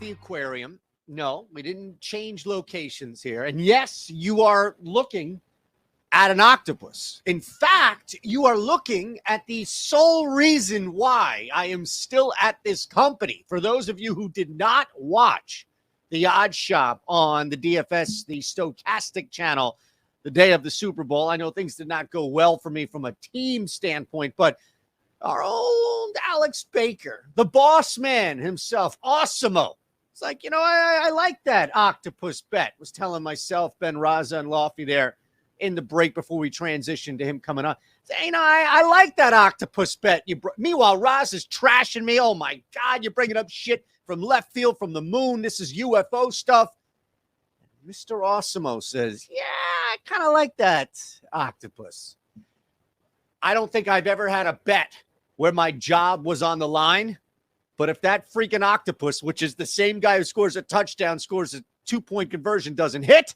the aquarium. No, we didn't change locations here. And yes, you are looking at an octopus. In fact, you are looking at the sole reason why I am still at this company. For those of you who did not watch the Odd Shop on the DFS, the Stokastic channel, the day of the Super Bowl, I know things did not go well for me from a team standpoint, but our old Alex Baker, the boss man himself, Awesemo, it's like, I like that octopus bet. Was telling myself, Ben Raza and Lofty there in the break before we transitioned to him coming on. I like that octopus bet. Meanwhile, Raz is trashing me. Oh, my God, you're bringing up shit from left field, from the moon. This is UFO stuff. Mr. Awesemo says, yeah, I kind of like that octopus. I don't think I've ever had a bet where my job was on the line. But if that freaking octopus, which is the same guy who scores a touchdown, scores a 2-point conversion, doesn't hit,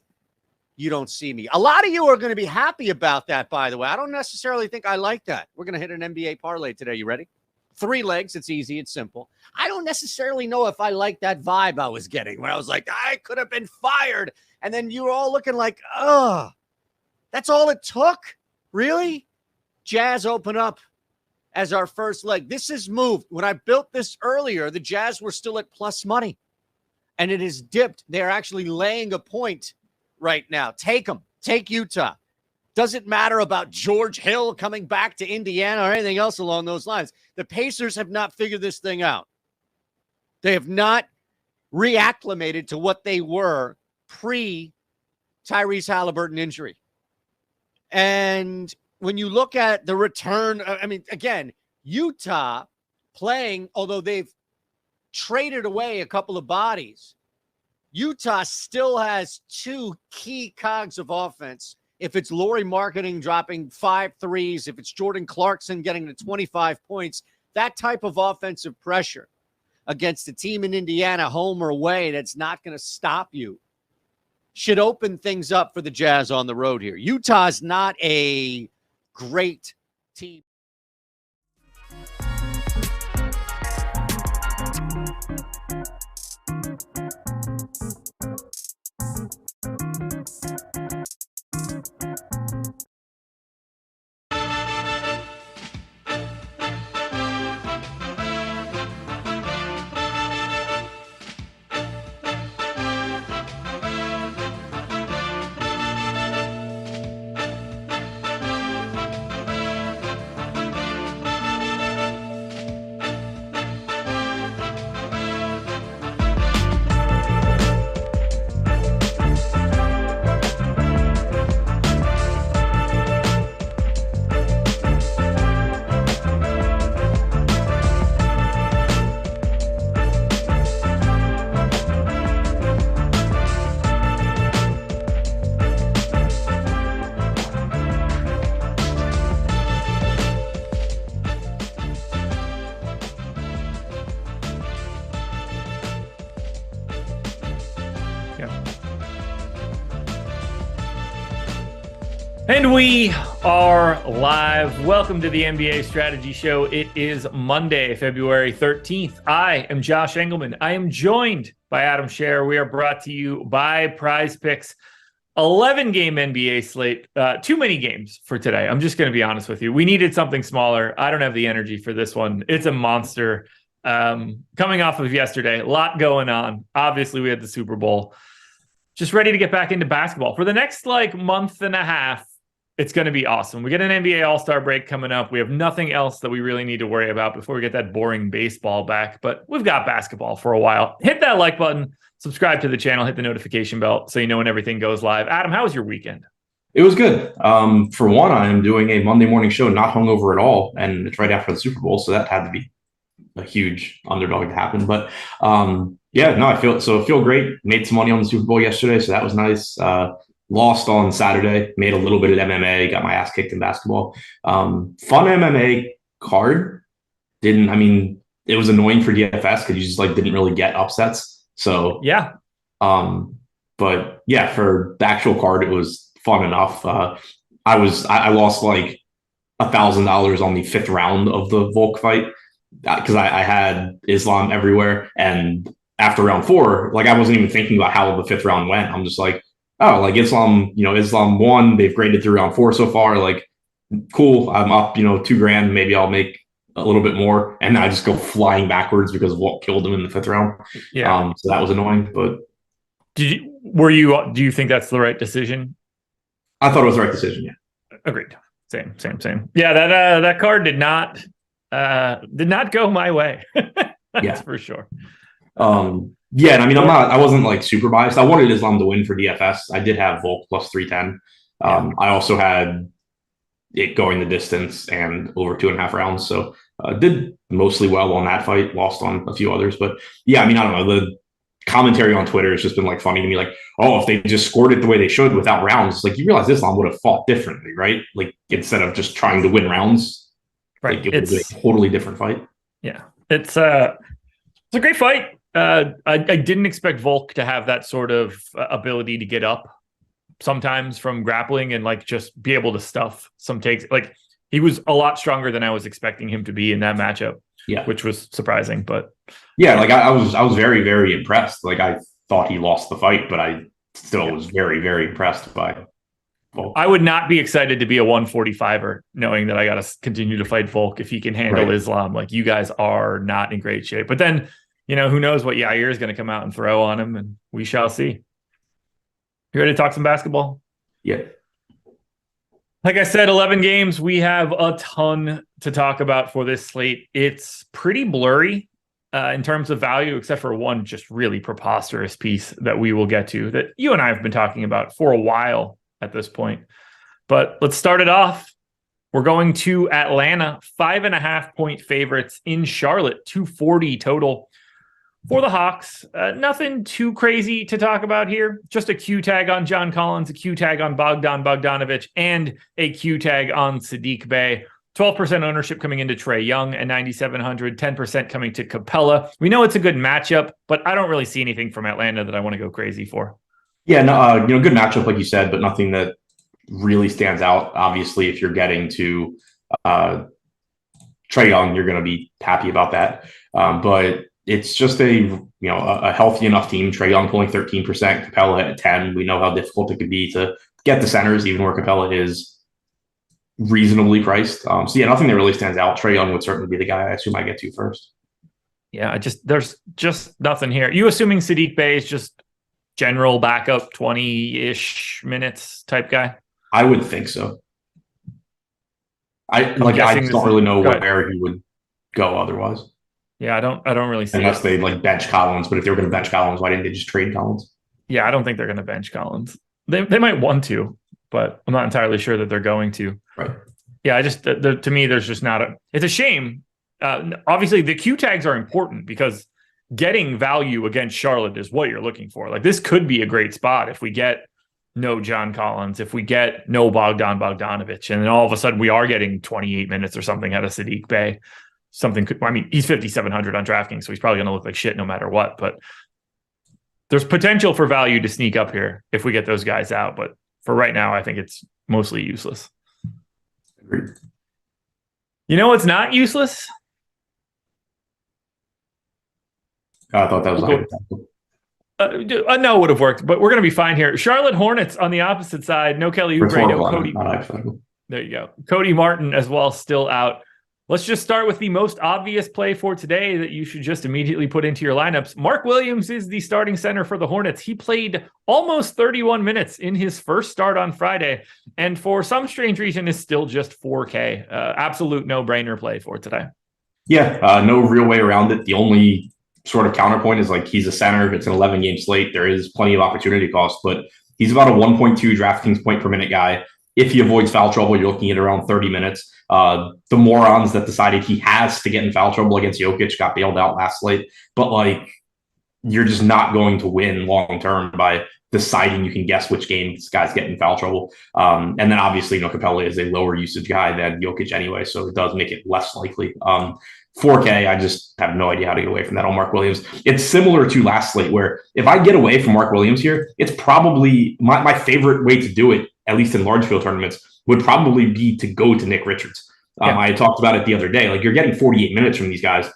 you don't see me. A lot of you are going to be happy about that, by the way. I don't necessarily think I like that. We're going to hit an NBA parlay today. You ready? 3 legs. It's easy. It's simple. I don't necessarily know if I like that vibe I was getting when I was like, I could have been fired. And then you were all looking like, oh, that's all it took? Really? Jazz open up as our first leg. This has moved. When I built this earlier, the Jazz were still at plus money. And it has dipped. They're actually laying a point right now. Take them. Take Utah. Doesn't matter about George Hill coming back to Indiana or anything else along those lines. The Pacers have not figured this thing out. They have not reacclimated to what they were pre-Tyrese Halliburton injury. And when you look at the return, again, Utah playing, although they've traded away a couple of bodies, Utah still has 2 key cogs of offense. If it's Lauri Markkanen dropping 5 threes, if it's Jordan Clarkson getting to 25 points, that type of offensive pressure against a team in Indiana, home or away, that's not going to stop you, should open things up for the Jazz on the road here. Utah's not a great team. And we are live. Welcome to the NBA Strategy Show. It is Monday, February 13th. I am Josh Engleman. I am joined by Adam Scherer. We are brought to you by Prize Picks. 11-game NBA slate. Too many games for today. I'm just going to be honest with you. We needed something smaller. I don't have the energy for this one. It's a monster. Coming off of yesterday, a lot going on. Obviously, we had the Super Bowl. Just ready to get back into basketball. For the next month and a half, it's going to be awesome. We get an NBA All-Star break coming up. We have nothing else that we really need to worry about before we get that boring baseball back. But we've got basketball for a while. Hit that like button, subscribe to the channel, hit the notification bell so you know when everything goes live. Adam, how was your weekend? It was good. For one, I am doing a Monday morning show, not hungover at all, and it's right after the Super Bowl, so that had to be a huge underdog to happen. But I feel great. Made some money on the Super Bowl yesterday, so that was nice. Lost on Saturday, made a little bit of MMA, got my ass kicked in basketball. Fun MMA card. It was annoying for DFS because you just didn't really get upsets. So yeah. But yeah, for the actual card, it was fun enough. I lost $1,000 on the 5th round of the Volk fight because I had Islam everywhere, and after round 4, like I wasn't even thinking about how the 5th round went. I'm just like, oh, like Islam won. They've graded through round 4 so far. Like, cool. I'm up, $2,000. Maybe I'll make a little bit more. And then I just go flying backwards because of what killed him in the 5th round. Yeah. So that was annoying. But do you think that's the right decision? I thought it was the right decision. Yeah. Agreed. Same. Yeah. That card did not go my way. That's for sure. Yeah, and I mean, I wasn't like super biased. I wanted Islam to win for DFS. I did have Volk plus 310. I also had it going the distance and over 2.5 rounds. So did mostly well on that fight, lost on a few others. But yeah, I mean, I don't know. The commentary on Twitter has just been like funny to me. Like, oh, if they just scored it the way they should without rounds, like you realize Islam would have fought differently, right? Like instead of just trying to win rounds, right? Like, it would be a totally different fight. Yeah, it's a great fight. I didn't expect Volk to have that sort of ability to get up sometimes from grappling and like just be able to stuff some takes. Like he was a lot stronger than I was expecting him to be in that matchup. Yeah, which was surprising. But yeah, like I was very, very impressed. Like I thought he lost the fight, but I still was very, very impressed by Volk. I would not be excited to be a 145er knowing that I got to continue to fight Volk if he can handle Islam. Like you guys are not in great shape. But then, who knows what Yair is going to come out and throw on him, and we shall see. You ready to talk some basketball? Yeah. Like I said, 11 games. We have a ton to talk about for this slate. It's pretty blurry in terms of value, except for one just really preposterous piece that we will get to that you and I have been talking about for a while at this point. But let's start it off. We're going to Atlanta, 5.5-point favorites in Charlotte, 240 total. For the Hawks, nothing too crazy to talk about here. Just a Q tag on John Collins, a Q tag on Bogdan Bogdanovic, and a Q tag on Sadiq Bey. 12% ownership coming into Trae Young at 9,700, 10% coming to Capella. We know it's a good matchup, but I don't really see anything from Atlanta that I want to go crazy for. Yeah, no, good matchup, like you said, but nothing that really stands out. Obviously, if you're getting to Trae Young, you're going to be happy about that. But it's just a healthy enough team. Trae Young pulling 13%, Capella at 10. We know how difficult it could be to get the centers, even where Capella is reasonably priced. So yeah, nothing that really stands out. Trae Young would certainly be the guy I assume I get to first. Yeah, there's just nothing here. You assuming Sadiq Bey is just general backup 20-ish minutes type guy? I would think so. I just don't really know where he would go otherwise. Yeah, I don't really see unless they like bench Collins. But if they were going to bench Collins, why didn't they just trade Collins? Yeah, I don't think they're going to bench Collins. They might want to, but I'm not entirely sure that they're going to. Right. Yeah, to me, there's just not it's a shame. Obviously, the Q tags are important because getting value against Charlotte is what you're looking for. Like this could be a great spot if we get no John Collins, if we get no Bogdan Bogdanovic, and then all of a sudden we are getting 28 minutes or something out of Sadiq Bey. He's 5,700 on DraftKings, so he's probably going to look like shit no matter what. But there's potential for value to sneak up here if we get those guys out. But for right now, I think it's mostly useless. Agreed. You know what's not useless? I thought that was hypothetical. No, it would have worked, but we're going to be fine here. Charlotte Hornets on the opposite side. No Kelly Oubre, no Cody. There you go. Cody Martin as well, still out. Let's just start with the most obvious play for today that you should just immediately put into your lineups. Mark Williams is the starting center for the Hornets. He played almost 31 minutes in his first start on Friday, and for some strange reason is still just 4K. Absolute no-brainer play for today. Yeah, no real way around it. The only sort of counterpoint is like he's a center. It's an 11-game slate. There is plenty of opportunity cost, but he's about a 1.2 DraftKings point per minute guy. If he avoids foul trouble, you're looking at around 30 minutes. The morons that decided he has to get in foul trouble against Jokic got bailed out last slate. But like, you're just not going to win long term by deciding you can guess which game this guy's getting in foul trouble. And then obviously, Capella is a lower usage guy than Jokic anyway, so it does make it less likely. 4K, I just have no idea how to get away from that on Mark Williams. It's similar to last slate where if I get away from Mark Williams here, it's probably my favorite way to do it, at least in large field tournaments, would probably be to go to Nick Richards. I talked about it the other day. Like you're getting 48 minutes from these guys.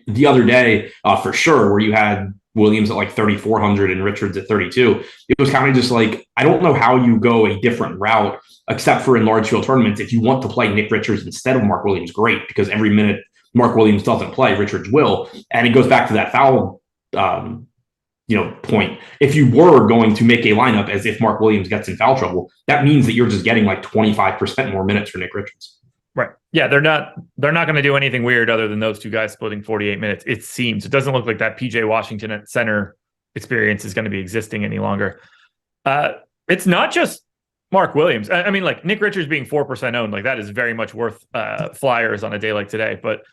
The other day, for sure, where you had Williams at like 3,400 and Richards at 32. It was kind of just like, I don't know how you go a different route, except for in large field tournaments. If you want to play Nick Richards instead of Mark Williams, great, because every minute Mark Williams doesn't play, Richards will. And it goes back to that foul point. If you were going to make a lineup as if Mark Williams gets in foul trouble, that means that you're just getting like 25% more minutes for Nick Richards. Right. Yeah, they're not going to do anything weird other than those two guys splitting 48 minutes. It seems. It doesn't look like that PJ Washington at center experience is going to be existing any longer. It's not just Mark Williams. I mean, like Nick Richards being 4% owned, like that is very much worth flyers on a day like today. But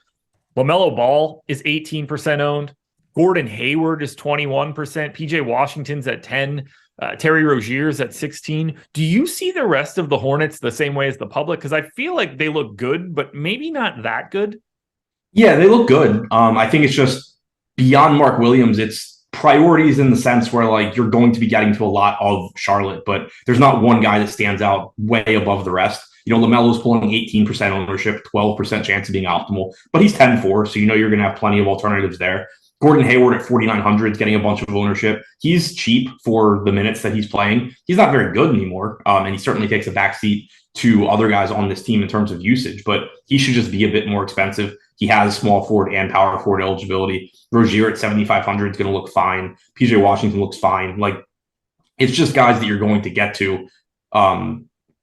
LaMelo Ball is 18% owned. Gordon Hayward is 21%. PJ Washington's at 10. Terry Rozier's at 16. Do you see the rest of the Hornets the same way as the public? Because I feel like they look good, but maybe not that good. Yeah, they look good. I think it's just beyond Mark Williams. It's priorities in the sense where like you're going to be getting to a lot of Charlotte, but there's not one guy that stands out way above the rest. LaMelo's pulling 18% ownership, 12% chance of being optimal, but he's 10-4, so you're going to have plenty of alternatives there. Gordon Hayward at 4,900 is getting a bunch of ownership. He's cheap for the minutes that he's playing. He's not very good anymore, and he certainly takes a backseat to other guys on this team in terms of usage, but he should just be a bit more expensive. He has small forward and power forward eligibility. Rozier at 7,500 is going to look fine. PJ Washington looks fine. Like, it's just guys that you're going to get to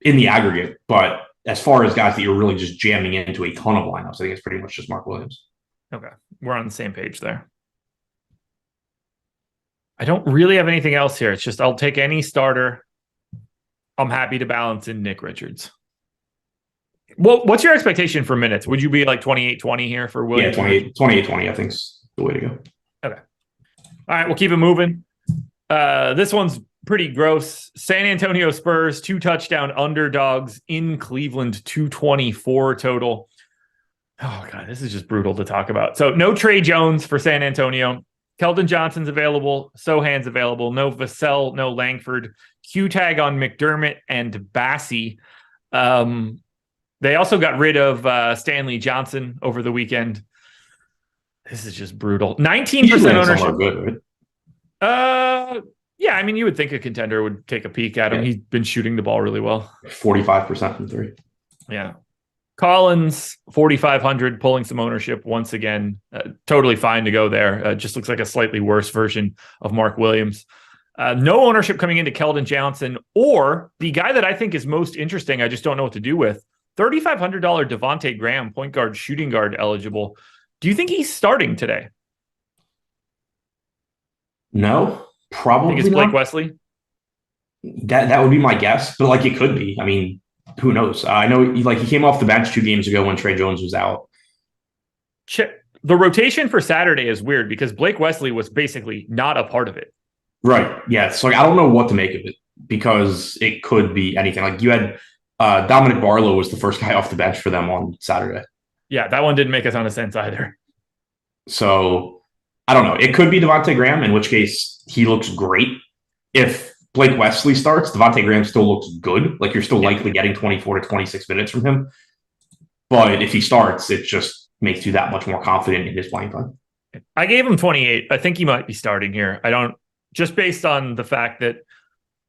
in the aggregate, but as far as guys that you're really just jamming into a ton of lineups, I think it's pretty much just Mark Williams. Okay, we're on the same page there. I don't really have anything else here. It's just I'll take any starter. I'm happy to balance in Nick Richards. Well, what's your expectation for minutes? Would you be like 28-20 here for Williams? Yeah, 28-20, I think is the way to go. Okay. All right, we'll keep it moving. This one's pretty gross. San Antonio Spurs, 2 touchdown underdogs in Cleveland, 224 total. Oh, God, this is just brutal to talk about. So no Trey Jones for San Antonio. Keldon Johnson's available. Sohan's available. No Vassell, no Langford. Q-tag on McDermott and Bassey. They also got rid of Stanley Johnson over the weekend. This is just brutal. 19% ownership. Good, right? Yeah, I mean, you would think a contender would take a peek at him. Yeah. He's been shooting the ball really well. 45% from 3. Yeah. Collins, 4,500, pulling some ownership once again. Totally fine to go there. Just looks like a slightly worse version of Mark Williams. No ownership coming into Keldon Johnson, or the guy that I think is most interesting, I just don't know what to do with, $3,500 Devontae Graham, point guard, shooting guard eligible. Do you think he's starting today? No, probably think it's Blake not. Wesley? That would be my guess, but like it could be. I mean, who knows? I know he came off the bench 2 games ago when Trey Jones was out. The rotation for Saturday is weird because Blake Wesley was basically not a part of it. Right. Yeah. So I don't know what to make of it because it could be anything. Like you had Dominic Barlow was the first guy off the bench for them on Saturday. Yeah, that one didn't make a ton of sense either. So I don't know. It could be Devontae Graham, in which case he looks great. If Blake Wesley starts, Devontae Graham still looks good. Like you're still likely getting 24 to 26 minutes from him. But if he starts, it just makes you that much more confident in his playing time. I gave him 28. I think he might be starting here. Just based on the fact that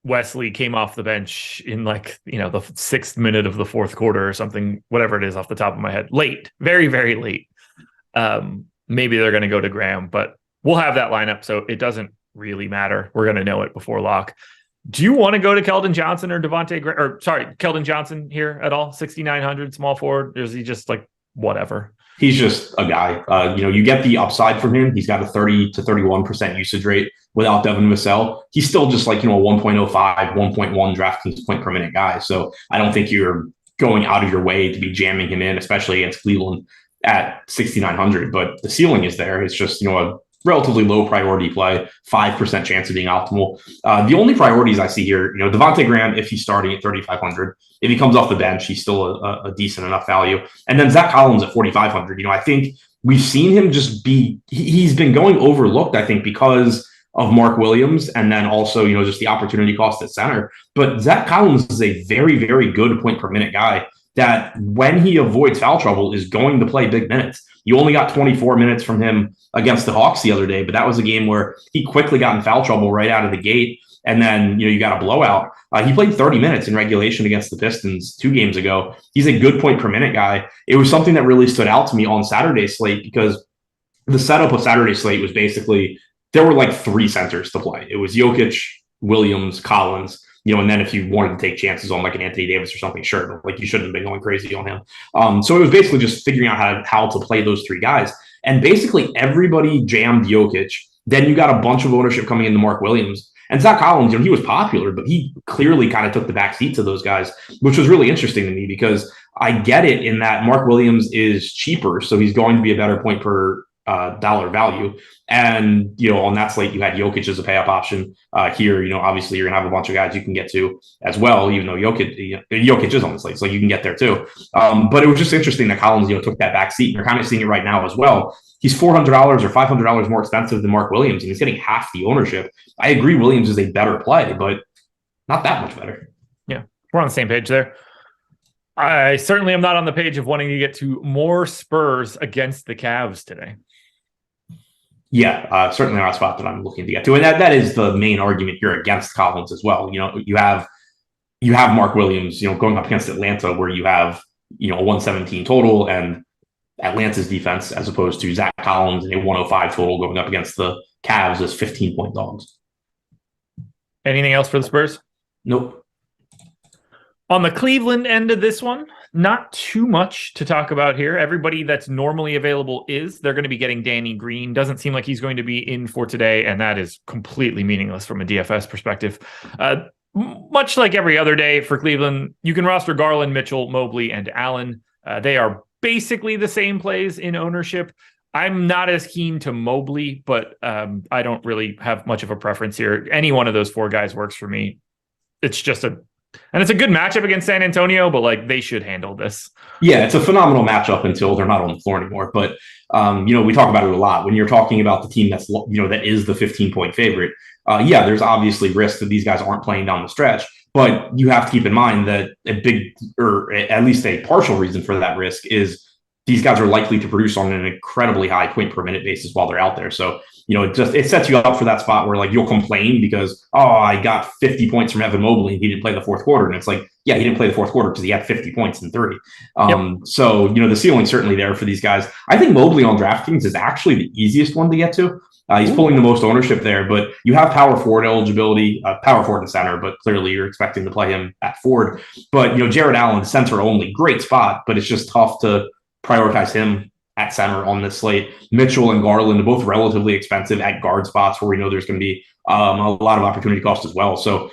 Wesley came off the bench in the 6th minute of the 4th quarter or something, whatever it is off the top of my head. Late, very, very late. Maybe they're going to go to Graham, but we'll have that lineup, so it doesn't really matter. We're going to know it before lock. Do you want to go to Keldon Johnson or Keldon Johnson here at all? 6,900 small forward? Or is he just like whatever? He's just a guy. You get the upside from him. He's got a 30 to 31% usage rate without Devin Vassell. He's still just like, 1.05, 1.1 DraftKings point per minute guy. So I don't think you're going out of your way to be jamming him in, especially against Cleveland at 6,900. But the ceiling is there. It's just, a relatively low priority play, 5% chance of being optimal. The only priorities I see here, Devontae Graham, if he's starting at 3,500, if he comes off the bench, he's still a decent enough value. And then Zach Collins at 4,500. I think we've seen him just he's been going overlooked, I think, because of Mark Williams and then also, just the opportunity cost at center. But Zach Collins is a very, very good point per minute guy. that when he avoids foul trouble is going to play big minutes. You only got 24 minutes from him against the Hawks the other day, but that was a game where he quickly got in foul trouble right out of the gate. And then, you got a blowout. He played 30 minutes in regulation against the Pistons 2 games ago. He's a good point per minute guy. It was something that really stood out to me on Saturday's slate because the setup of Saturday's slate was basically there were like 3 centers to play. It was Jokic, Williams, Collins, and then if you wanted to take chances on like an Anthony Davis or something, sure, but like you shouldn't have been going crazy on him. So it was basically just figuring out how to play those 3 guys. And basically everybody jammed Jokic. Then you got a bunch of ownership coming into Mark Williams. And Zach Collins, he was popular, but he clearly kind of took the back seat to those guys, which was really interesting to me because I get it in that Mark Williams is cheaper, so he's going to be a better point per dollar value. And, on that slate, you had Jokic as a pay-up option. Here, obviously you're going to have a bunch of guys you can get to as well, even though Jokic is on the slate, so you can get there too. But it was just interesting that Collins, took that back seat. And you're kind of seeing it right now as well. He's $400 or $500 more expensive than Mark Williams, and he's getting half the ownership. I agree Williams is a better play, but not that much better. Yeah, we're on the same page there. I certainly am not on the page of wanting to get to more Spurs against the Cavs today. Yeah, certainly not a spot that I'm looking to get to. And that is the main argument here against Collins as well. You have Mark Williams, going up against Atlanta where you have, a 117 total and Atlanta's defense as opposed to Zach Collins and a 105 total going up against the Cavs as 15-point dogs. Anything else for the Spurs? Nope. On the Cleveland end of this one, not too much to talk about here. Everybody that's normally available they're going to be getting Danny Green. Doesn't seem like he's going to be in for today, and that is completely meaningless from a DFS perspective. Much like every other day for Cleveland, you can roster Garland, Mitchell, Mobley, and Allen. They are basically the same plays in ownership. I'm not as keen to Mobley, but I don't really have much of a preference here. Any one of those 4 guys works for me. It's just it's a good matchup against San Antonio, but they should handle this. Yeah, it's a phenomenal matchup until they're not on the floor anymore. But we talk about it a lot when you're talking about the team that's that is the 15-point favorite. There's obviously risk that these guys aren't playing down the stretch, but you have to keep in mind that a big, or at least a partial reason for that risk is these guys are likely to produce on an incredibly high point per minute basis while they're out there. So, it sets you up for that spot where you'll complain because, I got 50 points from Evan Mobley and he didn't play the fourth quarter. And it's he didn't play the fourth quarter because he had 50 points in 3. So, the ceiling's certainly there for these guys. I think Mobley on DraftKings is actually the easiest one to get to. He's pulling the most ownership there, but you have power forward eligibility, power forward and center, but clearly you're expecting to play him at forward. But, Jared Allen, center only, great spot, but it's just tough to prioritize him at center on this slate. Mitchell and Garland are both relatively expensive at guard spots where we know there's going to be a lot of opportunity cost as well. So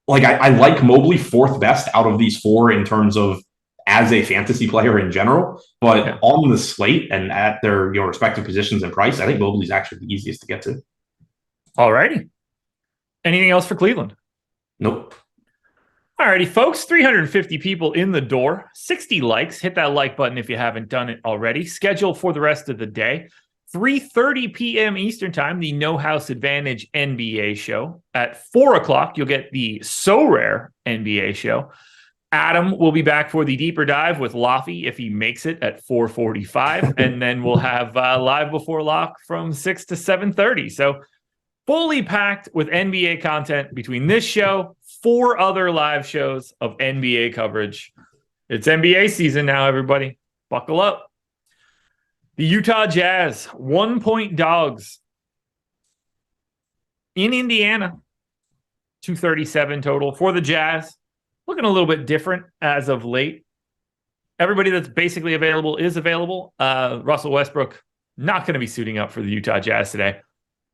I like Mobley 4th best out of these 4 in terms of as a fantasy player in general, but on the slate and at their respective positions and price, I think Mobley's actually the easiest to get to. All righty. Anything else for Cleveland? Nope. All righty, folks, 350 people in the door, 60 likes. Hit that like button if you haven't done it already. Schedule for the rest of the day. 3:30 p.m. Eastern Time, the No House Advantage NBA show. At 4 o'clock, you'll get the So Rare NBA show. Adam will be back for the deeper dive with Laffy if he makes it at 4:45. And then we'll have Live Before Lock from 6 to 7:30. So fully packed with NBA content between this show, 4 other live shows of NBA coverage. It's NBA season now, everybody. Buckle up. The Utah Jazz, 1-point dogs in Indiana, 237 total for the Jazz. Looking a little bit different as of late. Everybody that's basically available is available. Russell Westbrook not going to be suiting up for the Utah Jazz today.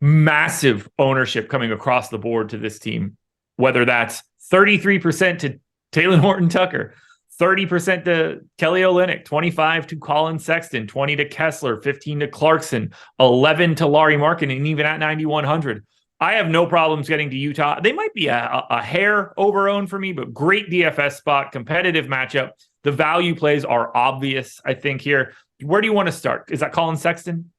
Massive ownership coming across the board to this team, whether that's 33% to Talen Horton-Tucker, 30% to Kelly Olynyk, 25 to Colin Sexton, 20 to Kessler, 15 to Clarkson, 11 to Lauri Markkanen, and even at 9,100. I have no problems getting to Utah. They might be a hair over-owned for me, but great DFS spot, competitive matchup. The value plays are obvious, I think, here. Where do you want to start? Is that Colin Sexton?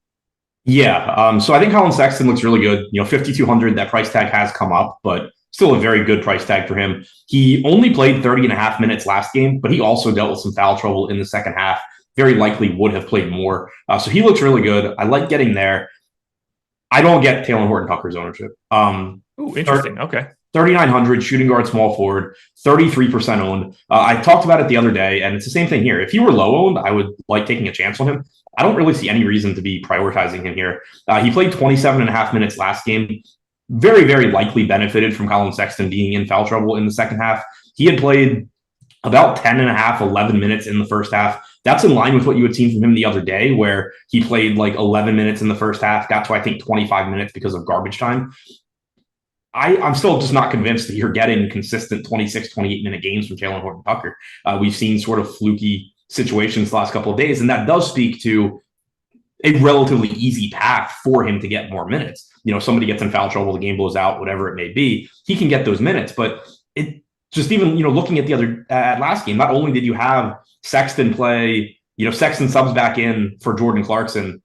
Yeah. So I think Colin Sexton looks really good. 5,200, that price tag has come up, but still a very good price tag for him. He only played 30.5 minutes last game, but he also dealt with some foul trouble in the second half. Very likely would have played more. So he looks really good. I like getting there. I don't get Talen Horton-Tucker's ownership. Ooh, interesting. Okay. 3,900 shooting guard, small forward, 33% owned. I talked about it the other day, and it's the same thing here. If he were low owned, I would like taking a chance on him. I don't really see any reason to be prioritizing him here. He played 27.5 minutes last game. Very, very likely benefited from Colin Sexton being in foul trouble in the second half. He had played about 10.5, 11 minutes in the first half. That's in line with what you had seen from him the other day, where he played like 11 minutes in the first half, got to, I think, 25 minutes because of garbage time. I'm still just not convinced that you're getting consistent 26, 28-minute games from Talen Horton-Tucker. We've seen sort of fluky situations the last couple of days, and that does speak to a relatively easy path for him to get more minutes. Somebody gets in foul trouble, the game blows out, whatever it may be, he can get those minutes. But it just even, looking at the other last game, not only did you have Sexton play, Sexton subs back in for Jordan Clarkson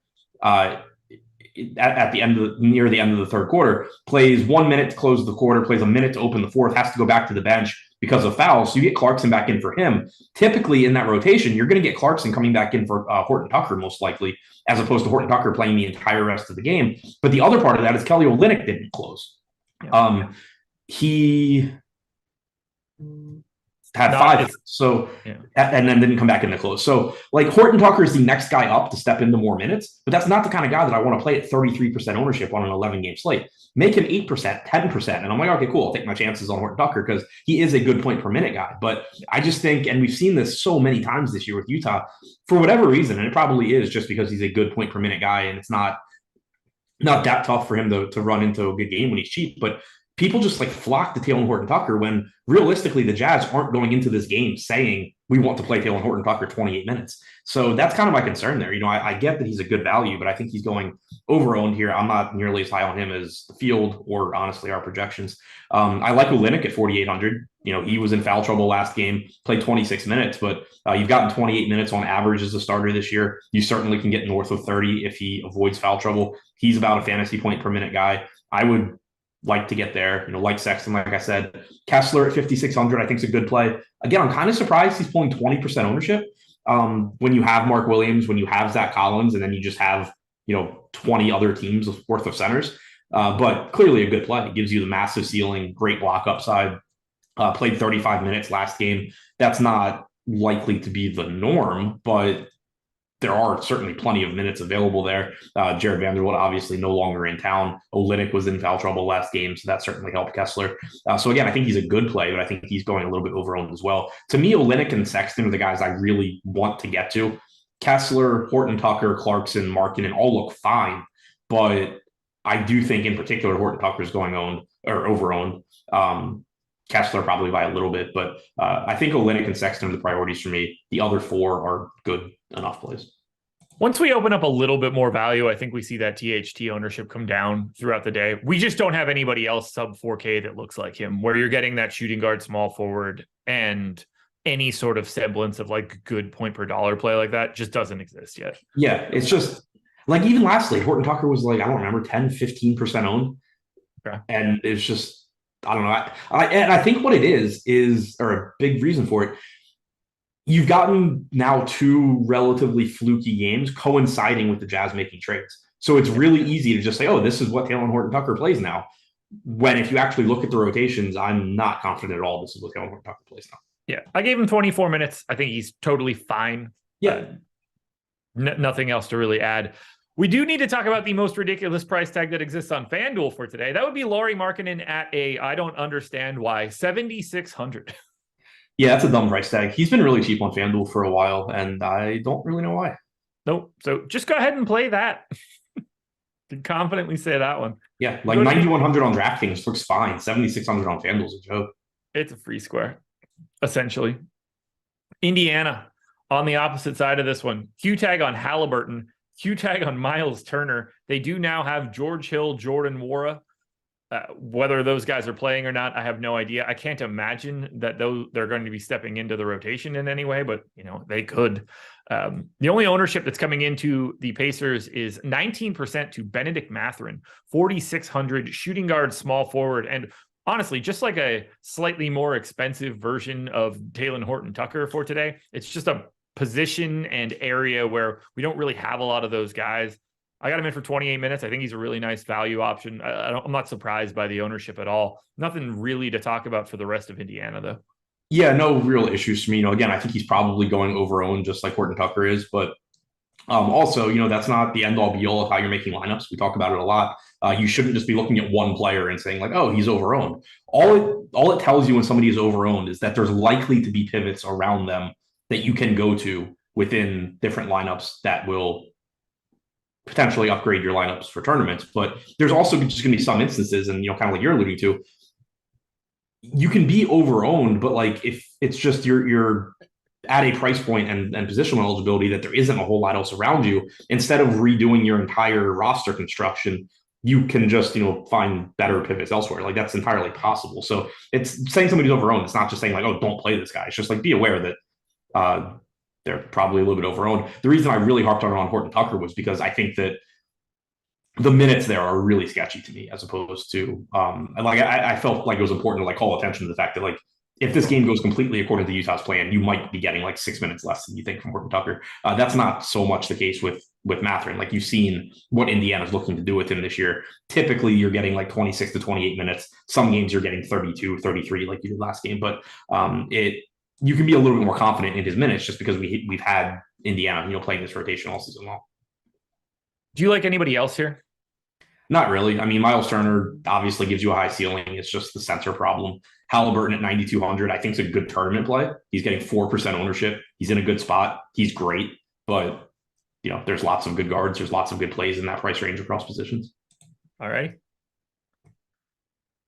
at the end of near the end of the third quarter, plays 1 minute to close the quarter, plays a minute to open the fourth, has to go back to the bench because of fouls. So you get Clarkson back in for him. Typically in that rotation, you're going to get Clarkson coming back in for Horton-Tucker most likely, as opposed to Horton-Tucker playing the entire rest of the game. But the other part of that is Kelly Olynyk didn't close. Yeah. He had five, and then didn't come back in the close. So like Horton-Tucker is the next guy up to step into more minutes, but that's not the kind of guy that I want to play at 33% ownership on an 11-game slate. Make him 8%, 10%, and I'm like, okay, cool, I'll take my chances on Horton-Tucker because he is a good point per minute guy. But I just think, and we've seen this so many times this year with Utah, for whatever reason, and it probably is just because he's a good point per minute guy, and it's not that tough for him to run into a good game when he's cheap, but people just like flock to Talen Horton-Tucker when realistically the Jazz aren't going into this game saying we want to play Talen Horton-Tucker 28 minutes. So that's kind of my concern there. I get that he's a good value, but I think he's going over-owned here. I'm not nearly as high on him as the field or honestly our projections. I like Olynyk at 4,800. He was in foul trouble last game, played 26 minutes, but you've gotten 28 minutes on average as a starter this year. You certainly can get north of 30 if he avoids foul trouble. He's about a fantasy point per minute guy. I would like to get there, like Sexton, like I said. Kessler at 5,600, I think is a good play. Again, I'm kind of surprised he's pulling 20% ownership when you have Mark Williams, when you have Zach Collins, and then you just have, 20 other teams worth of centers. But clearly a good play. It gives you the massive ceiling, great block upside. Played 35 minutes last game. That's not likely to be the norm, but there are certainly plenty of minutes available there. Jared Vanderbilt obviously no longer in town. Olynyk was in foul trouble last game, so that certainly helped Kessler. So again, I think he's a good play, but I think he's going a little bit over-owned as well. To me, Olynyk and Sexton are the guys I really want to get to. Kessler, Horton-Tucker, Clarkson, Markkanen all look fine, but I do think in particular Horton-Tucker is going owned or over-owned. Kessler probably by a little bit, but I think Olynyk and Sexton are the priorities for me. The other four are good enough plays. Once we open up a little bit more value, I think we see that THT ownership come down throughout the day. We just don't have anybody else sub 4K that looks like him, where you're getting that shooting guard, small forward, and any sort of semblance of like good point per dollar play like that just doesn't exist yet. Yeah, it's just like even last slate, Horton-Tucker was like, I don't remember, 10, 15% owned. Okay. And it's just, I don't know. I think what it is, or a big reason for it, you've gotten now two relatively fluky games coinciding with the Jazz making trades. So it's really easy to just say, oh, this is what Talen Horton-Tucker plays now. When if you actually look at the rotations, I'm not confident at all this is what Talen Horton-Tucker plays now. Yeah, I gave him 24 minutes. I think he's totally fine. Yeah. Nothing else to really add. We do need to talk about the most ridiculous price tag that exists on FanDuel for today. That would be Lauri Markkanen at I don't understand why, 7,600. Yeah, that's a dumb price tag. He's been really cheap on FanDuel for a while, and I don't really know why. Nope. So just go ahead and play that. Can confidently say that one. Yeah, like 9,100 on DraftKings looks fine. 7,600 on FanDuel is a joke. It's a free square, essentially. Indiana on the opposite side of this one. Q tag on Halliburton. Q tag on Miles Turner. They do now have George Hill, Jordan Nwora. Whether those guys are playing or not, I have no idea. I can't imagine that they're going to be stepping into the rotation in any way, but they could. The only ownership that's coming into the Pacers is 19% to Benedict Mathurin, 4,600 shooting guard, small forward. And honestly, just like a slightly more expensive version of Talen Horton-Tucker for today. It's just a position and area where we don't really have a lot of those guys. I got him in for 28 minutes. I think he's a really nice value option. I'm not surprised by the ownership at all. Nothing really to talk about for the rest of Indiana, though. Yeah, no real issues for me. Again, I think he's probably going over owned just like Horton Tucker is, but also, that's not the end all be all of how you're making lineups. We talk about it a lot. You shouldn't just be looking at one player and saying like, oh, he's over owned. All it tells you when somebody is over owned is that there's likely to be pivots around them that you can go to within different lineups that will potentially upgrade your lineups for tournaments. But there's also just going to be some instances, and kind of like you're alluding to, you can be over owned, but like if it's just you're at a price point and positional eligibility that there isn't a whole lot else around you, instead of redoing your entire roster construction, you can just find better pivots elsewhere. Like that's entirely possible. So it's saying somebody's over owned. It's not just saying like, oh, don't play this guy. It's just like be aware that they're probably a little bit over owned. The reason I really harped on Horton Tucker was because I think that the minutes there are really sketchy to me, as opposed to I felt like it was important to like call attention to the fact that like if this game goes completely according to Utah's plan, you might be getting like 6 minutes less than you think from Horton Tucker. That's not so much the case with Mathurin. Like you've seen what Indiana's looking to do with him this year. Typically, you're getting like 26 to 28 minutes. Some games you're getting 32, 33 like you did last game. But you can be a little bit more confident in his minutes just because we've had Indiana, playing this rotation all season long. Do you like anybody else here? Not really. I mean, Miles Turner obviously gives you a high ceiling. It's just the center problem. Halliburton at 9,200, I think is a good tournament play. He's getting 4% ownership. He's in a good spot. He's great, but there's lots of good guards. There's lots of good plays in that price range across positions. All right.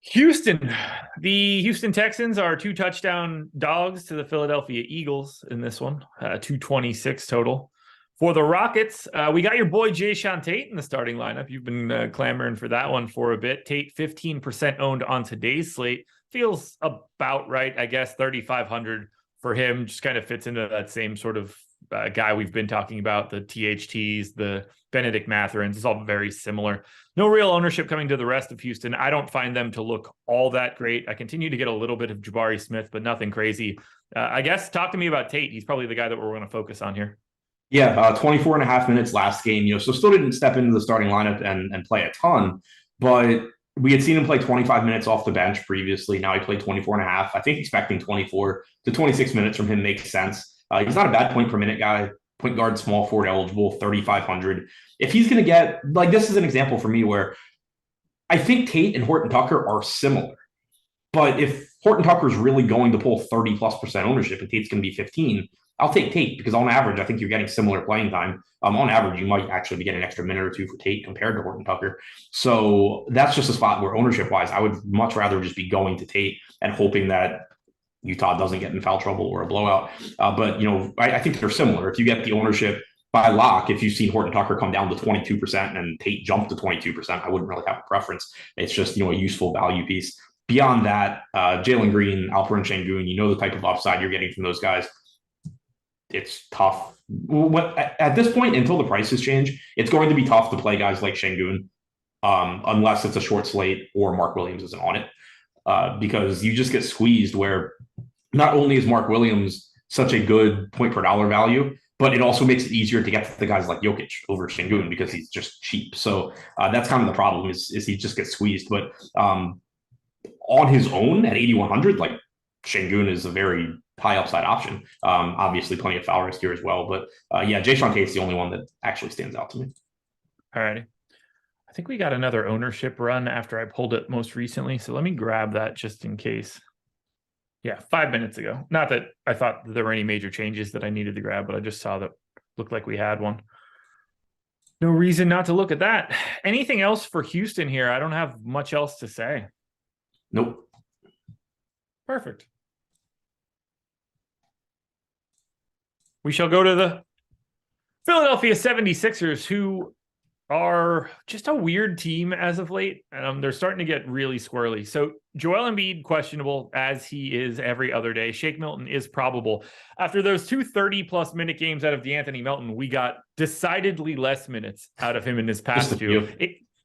Houston. The Houston Texans are 2 touchdown dogs to the Philadelphia Eagles in this one. 226 total. For the Rockets, we got your boy Jae'Sean Tate in the starting lineup. You've been clamoring for that one for a bit. Tate 15% owned on today's slate. Feels about right, I guess. 3,500 for him. Just kind of fits into that same sort of guy we've been talking about. The THTs, the Benedict Mathurins. It's all very similar. No real ownership coming to the rest of Houston. I don't find them to look all that great. I continue to get a little bit of Jabari Smith, but nothing crazy. I guess talk to me about Tate. He's probably the guy that we're going to focus on here. Yeah, 24 and a half minutes last game, so still didn't step into the starting lineup and play a ton, but we had seen him play 25 minutes off the bench previously. Now he played 24 and a half. I think expecting 24 to 26 minutes from him makes sense. He's not a bad point per minute guy, point guard, small forward eligible, 3,500. If he's going to get, like, this is an example for me where I think Tate and Horton Tucker are similar, but if Horton Tucker is really going to pull 30+% ownership and Tate's going to be 15, I'll take Tate because on average, I think you're getting similar playing time. On average, you might actually be getting an extra minute or two for Tate compared to Horton Tucker. So that's just a spot where ownership-wise, I would much rather just be going to Tate and hoping that Utah doesn't get in foul trouble or a blowout. But I think they're similar. If you get the ownership by lock, if you've seen Horton Tucker come down to 22% and Tate jump to 22%, I wouldn't really have a preference. It's just a useful value piece. Beyond that, Jalen Green, Alperen Şengün, the type of upside you're getting from those guys. It's tough. At this point, until the prices change, it's going to be tough to play guys like Şengün unless it's a short slate or Mark Williams isn't on it, because you just get squeezed where not only is Mark Williams such a good point per dollar value, but it also makes it easier to get to the guys like Jokic over Şengün because he's just cheap. So that's kind of the problem is he just gets squeezed. But on his own at 8,100, like Şengün is a very high upside option. Obviously plenty of foul risk here as well. But Jae'Sean Tate's the only one that actually stands out to me. All righty. I think we got another ownership run after I pulled it most recently. So let me grab that just in case. Yeah, 5 minutes ago. Not that I thought there were any major changes that I needed to grab, but I just saw that looked like we had one. No reason not to look at that. Anything else for Houston here? I don't have much else to say. Nope. Perfect. We shall go to the Philadelphia 76ers, who are just a weird team as of late. They're starting to get really squirrely. So Joel Embiid, questionable, as he is every other day. Shake Milton is probable. After those 2 30-plus minute games out of DeAnthony Melton, we got decidedly less minutes out of him in his past two.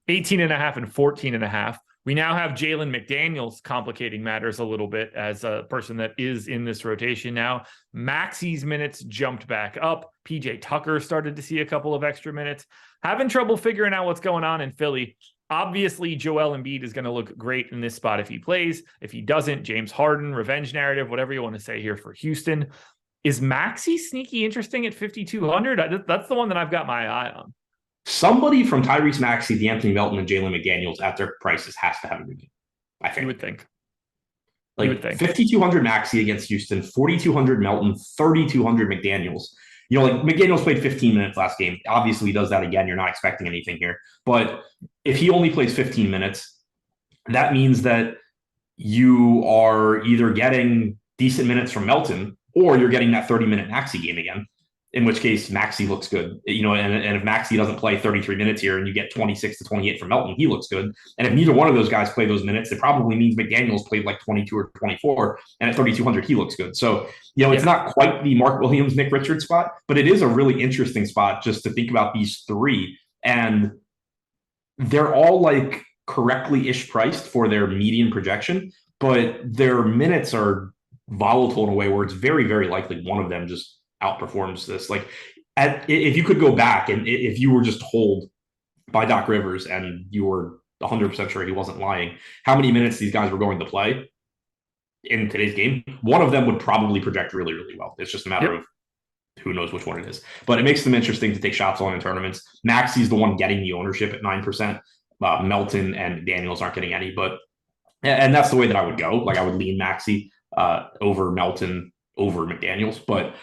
18 and a half and 14 and a half. We now have Jalen McDaniels complicating matters a little bit as a person that is in this rotation now. Maxi's minutes jumped back up. PJ Tucker started to see a couple of extra minutes. Having trouble figuring out what's going on in Philly. Obviously, Joel Embiid is going to look great in this spot if he plays. If he doesn't, James Harden, revenge narrative, whatever you want to say here for Houston. Is Maxey sneaky interesting at 5,200? That's the one that I've got my eye on. Somebody from Tyrese Maxey, DeAnthony Melton, and Jalen McDaniels at their prices has to have a good game, I think. You would think. Like 5,200 Maxey against Houston, 4,200 Melton, 3,200 McDaniels. You know, like McDaniels played 15 minutes last game. Obviously, he does that again. You're not expecting anything here. But if he only plays 15 minutes, that means that you are either getting decent minutes from Melton or you're getting that 30-minute Maxey game again, in which case Maxey looks good. You know, and if Maxey doesn't play 33 minutes here and you get 26 to 28 from Melton, he looks good. And if neither one of those guys play those minutes, it probably means McDaniels played like 22 or 24, and at 3,200, he looks good. So, you know, it's not quite the Mark Williams, Nick Richards spot, but it is a really interesting spot just to think about these three. And they're all like correctly-ish priced for their median projection, but their minutes are volatile in a way where it's very, very likely one of them just outperforms this. Like, if you could go back and if you were just told by Doc Rivers and you were 100% sure he wasn't lying, how many minutes these guys were going to play in today's game, one of them would probably project really, really well. It's just a matter of who knows which one it is. But it makes them interesting to take shots on in tournaments. Maxey's the one getting the ownership at 9%. Melton and Daniels aren't getting any, and that's the way that I would go. Like, I would lean Maxey over Melton, over McDaniels, but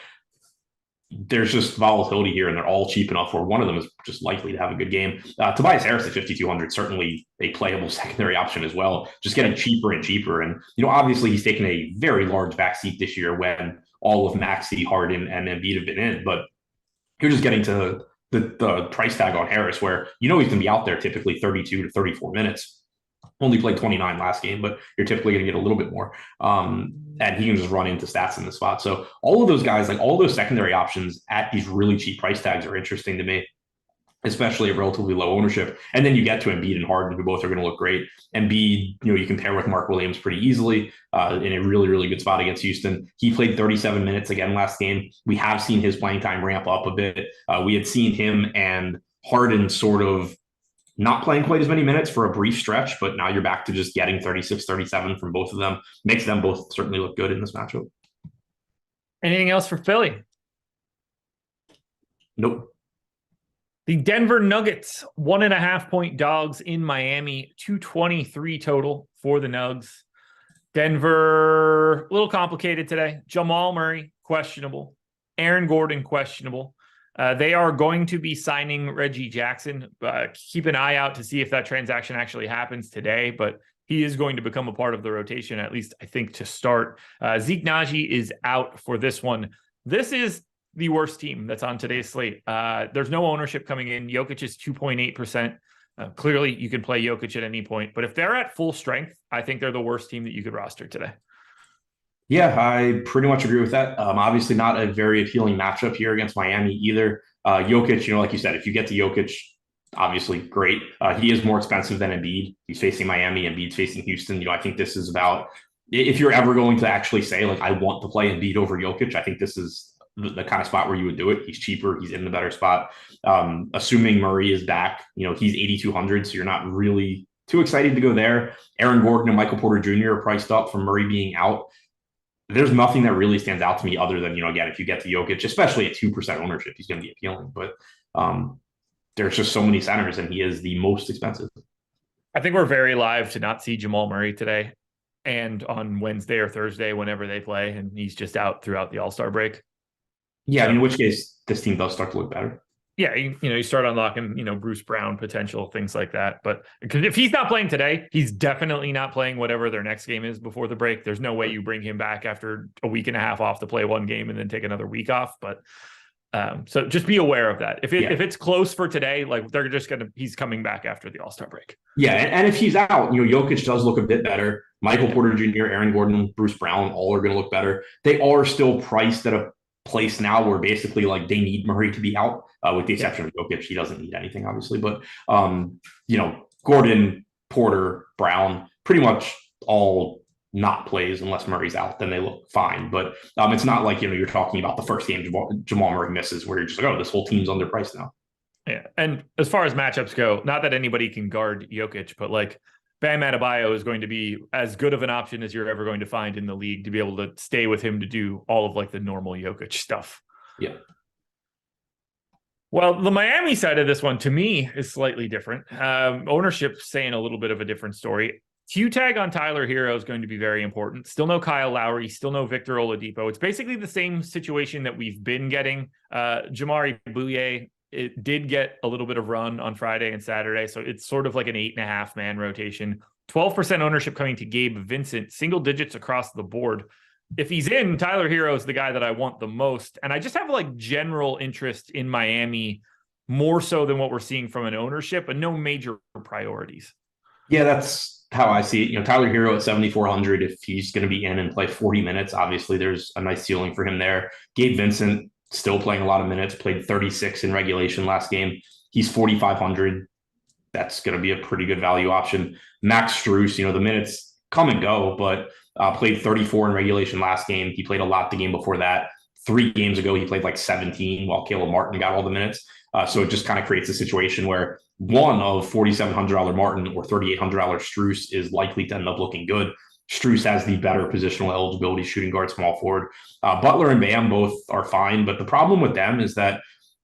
there's just volatility here, and they're all cheap enough where one of them is just likely to have a good game. Tobias Harris at 5,200, certainly a playable secondary option as well, just getting cheaper and cheaper. And, you know, obviously he's taken a very large backseat this year when all of Maxey, Harden, and Embiid have been in, but you're just getting to the price tag on Harris where, you know, he's going to be out there typically 32 to 34 minutes. Only played 29 last game, but you're typically going to get a little bit more. And he can just run into stats in the spot. So all of those guys, like all those secondary options at these really cheap price tags are interesting to me, especially at relatively low ownership. And then you get to Embiid and Harden, who both are going to look great. Embiid, you know, you can pair with Mark Williams pretty easily in a really, really good spot against Houston. He played 37 minutes again last game. We have seen his playing time ramp up a bit. We had seen him and Harden sort of not playing quite as many minutes for a brief stretch, but now you're back to just getting 36, 37 from both of them. Makes them both certainly look good in this matchup. Anything else for Philly? Nope. The Denver Nuggets, 1.5 point dogs in Miami, 223 total for the Nugs. Denver, a little complicated today. Jamal Murray, questionable. Aaron Gordon, questionable. They are going to be signing Reggie Jackson. Keep an eye out to see if that transaction actually happens today, but he is going to become a part of the rotation, at least I think, to start. Zeke Naji is out for this one. This is the worst team that's on today's slate. There's no ownership coming in. Jokic is 2.8%. Clearly, you can play Jokic at any point, but if they're at full strength, I think they're the worst team that you could roster today. Yeah, I pretty much agree with that. Obviously not a very appealing matchup here against Miami either. Jokic, you know, like you said, if you get to Jokic, obviously great. He is more expensive than Embiid. He's facing Miami, Embiid's facing Houston. You know, I think this is about, if you're ever going to actually say, like, I want to play Embiid over Jokic, I think this is the kind of spot where you would do it. He's cheaper. He's in the better spot. Assuming Murray is back, you know, he's 8,200, so you're not really too excited to go there. Aaron Gordon and Michael Porter Jr. are priced up from Murray being out. There's nothing that really stands out to me other than, you know, again, if you get to Jokic, especially at 2% ownership, he's going to be appealing. But there's just so many centers, and he is the most expensive. I think we're very live to not see Jamal Murray today and on Wednesday or Thursday, whenever they play, and he's just out throughout the All-Star break. Yeah, in which case this team does start to look better. Yeah, you know, you start unlocking, you know, Bruce Brown potential, things like that. But because if he's not playing today, he's definitely not playing whatever their next game is before the break. There's no way you bring him back after a week and a half off to play one game and then take another week off. But so just be aware of that. If it's close for today, like they're just he's coming back after the All-Star break. Yeah, and if he's out, you know, Jokic does look a bit better. Michael Porter Jr., Aaron Gordon, Bruce Brown, all are going to look better. They are still priced at a place now where basically like they need Murray to be out, with the exception of Jokic. He doesn't need anything, obviously, but you know, Gordon, Porter, Brown, pretty much all not plays unless Murray's out, then they look fine. But it's not like, you're talking about the first game Jamal Murray misses where you're just like, oh, this whole team's underpriced now. Yeah. And as far as matchups go, not that anybody can guard Jokic, but like Bam Adebayo is going to be as good of an option as you're ever going to find in the league to be able to stay with him to do all of like the normal Jokic stuff. Yeah. Well, the Miami side of this one to me is slightly different. Ownership saying a little bit of a different story. Q tag on Tyler Hero is going to be very important. Still no Kyle Lowry, still no Victor Oladipo. It's basically the same situation that we've been getting. Jamari Bouye, it did get a little bit of run on Friday and Saturday, so it's sort of like an 8.5 man rotation. 12% ownership coming to Gabe Vincent, single digits across the board. If he's in, Tyler Hero is the guy that I want the most. And I just have like general interest in Miami more so than what we're seeing from an ownership, but no major priorities. Yeah, that's how I see it. Tyler Hero at 7,400, if he's going to be in and play 40 minutes, obviously there's a nice ceiling for him there. Gabe Vincent still playing a lot of minutes, played 36 in regulation last game. He's 4,500. That's going to be a pretty good value option. Max Strus, the minutes come and go, but played 34 in regulation last game. He played a lot the game before that. 3 games ago, he played like 17 while Caleb Martin got all the minutes. So it just kind of creates a situation where one of $4,700 Martin or $3,800 Strus is likely to end up looking good. Strus has the better positional eligibility, shooting guard, small forward. Butler and Bam both are fine, but the problem with them is that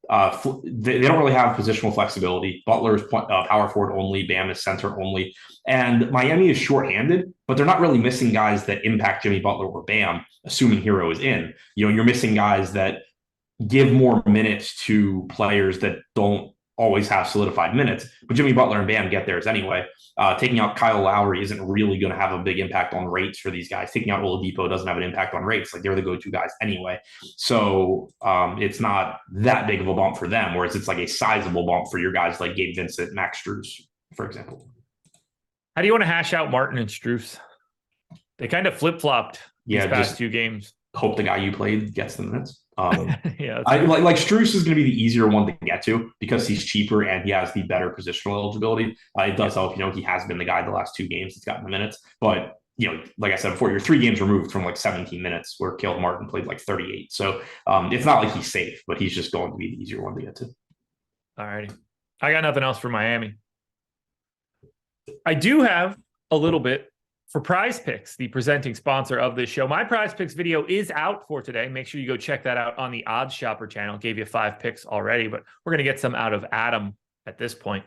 they don't really have positional flexibility. Butler is power forward only. Bam is center only. And Miami is shorthanded, but they're not really missing guys that impact Jimmy Butler or Bam, assuming Hero is in. You're missing guys that give more minutes to players that don't always have solidified minutes. But Jimmy Butler and Bam get theirs anyway. Taking out Kyle Lowry isn't really going to have a big impact on rates for these guys. Taking out Oladipo doesn't have an impact on rates. Like, they're the go-to guys anyway. So it's not that big of a bump for them, whereas it's like a sizable bump for your guys like Gabe Vincent, Max Strus, for example. How do you want to hash out Martin and Strus? They kind of flip-flopped these past 2 games. Hope the guy you played gets the minutes. Yeah, like Strus is going to be the easier one to get to because he's cheaper and he has the better positional eligibility. It does help, he has been the guy the last 2 games that's gotten the minutes. But, like I said before, you're 3 games removed from like 17 minutes where Caleb Martin played like 38. So it's not like he's safe, but he's just going to be the easier one to get to. All righty. I got nothing else for Miami. I do have a little bit for Prize Picks, the presenting sponsor of this show. My Prize Picks video is out for today. Make sure you go check that out on the Odds Shopper channel. Gave you 5 picks already, but we're going to get some out of Adam at this point.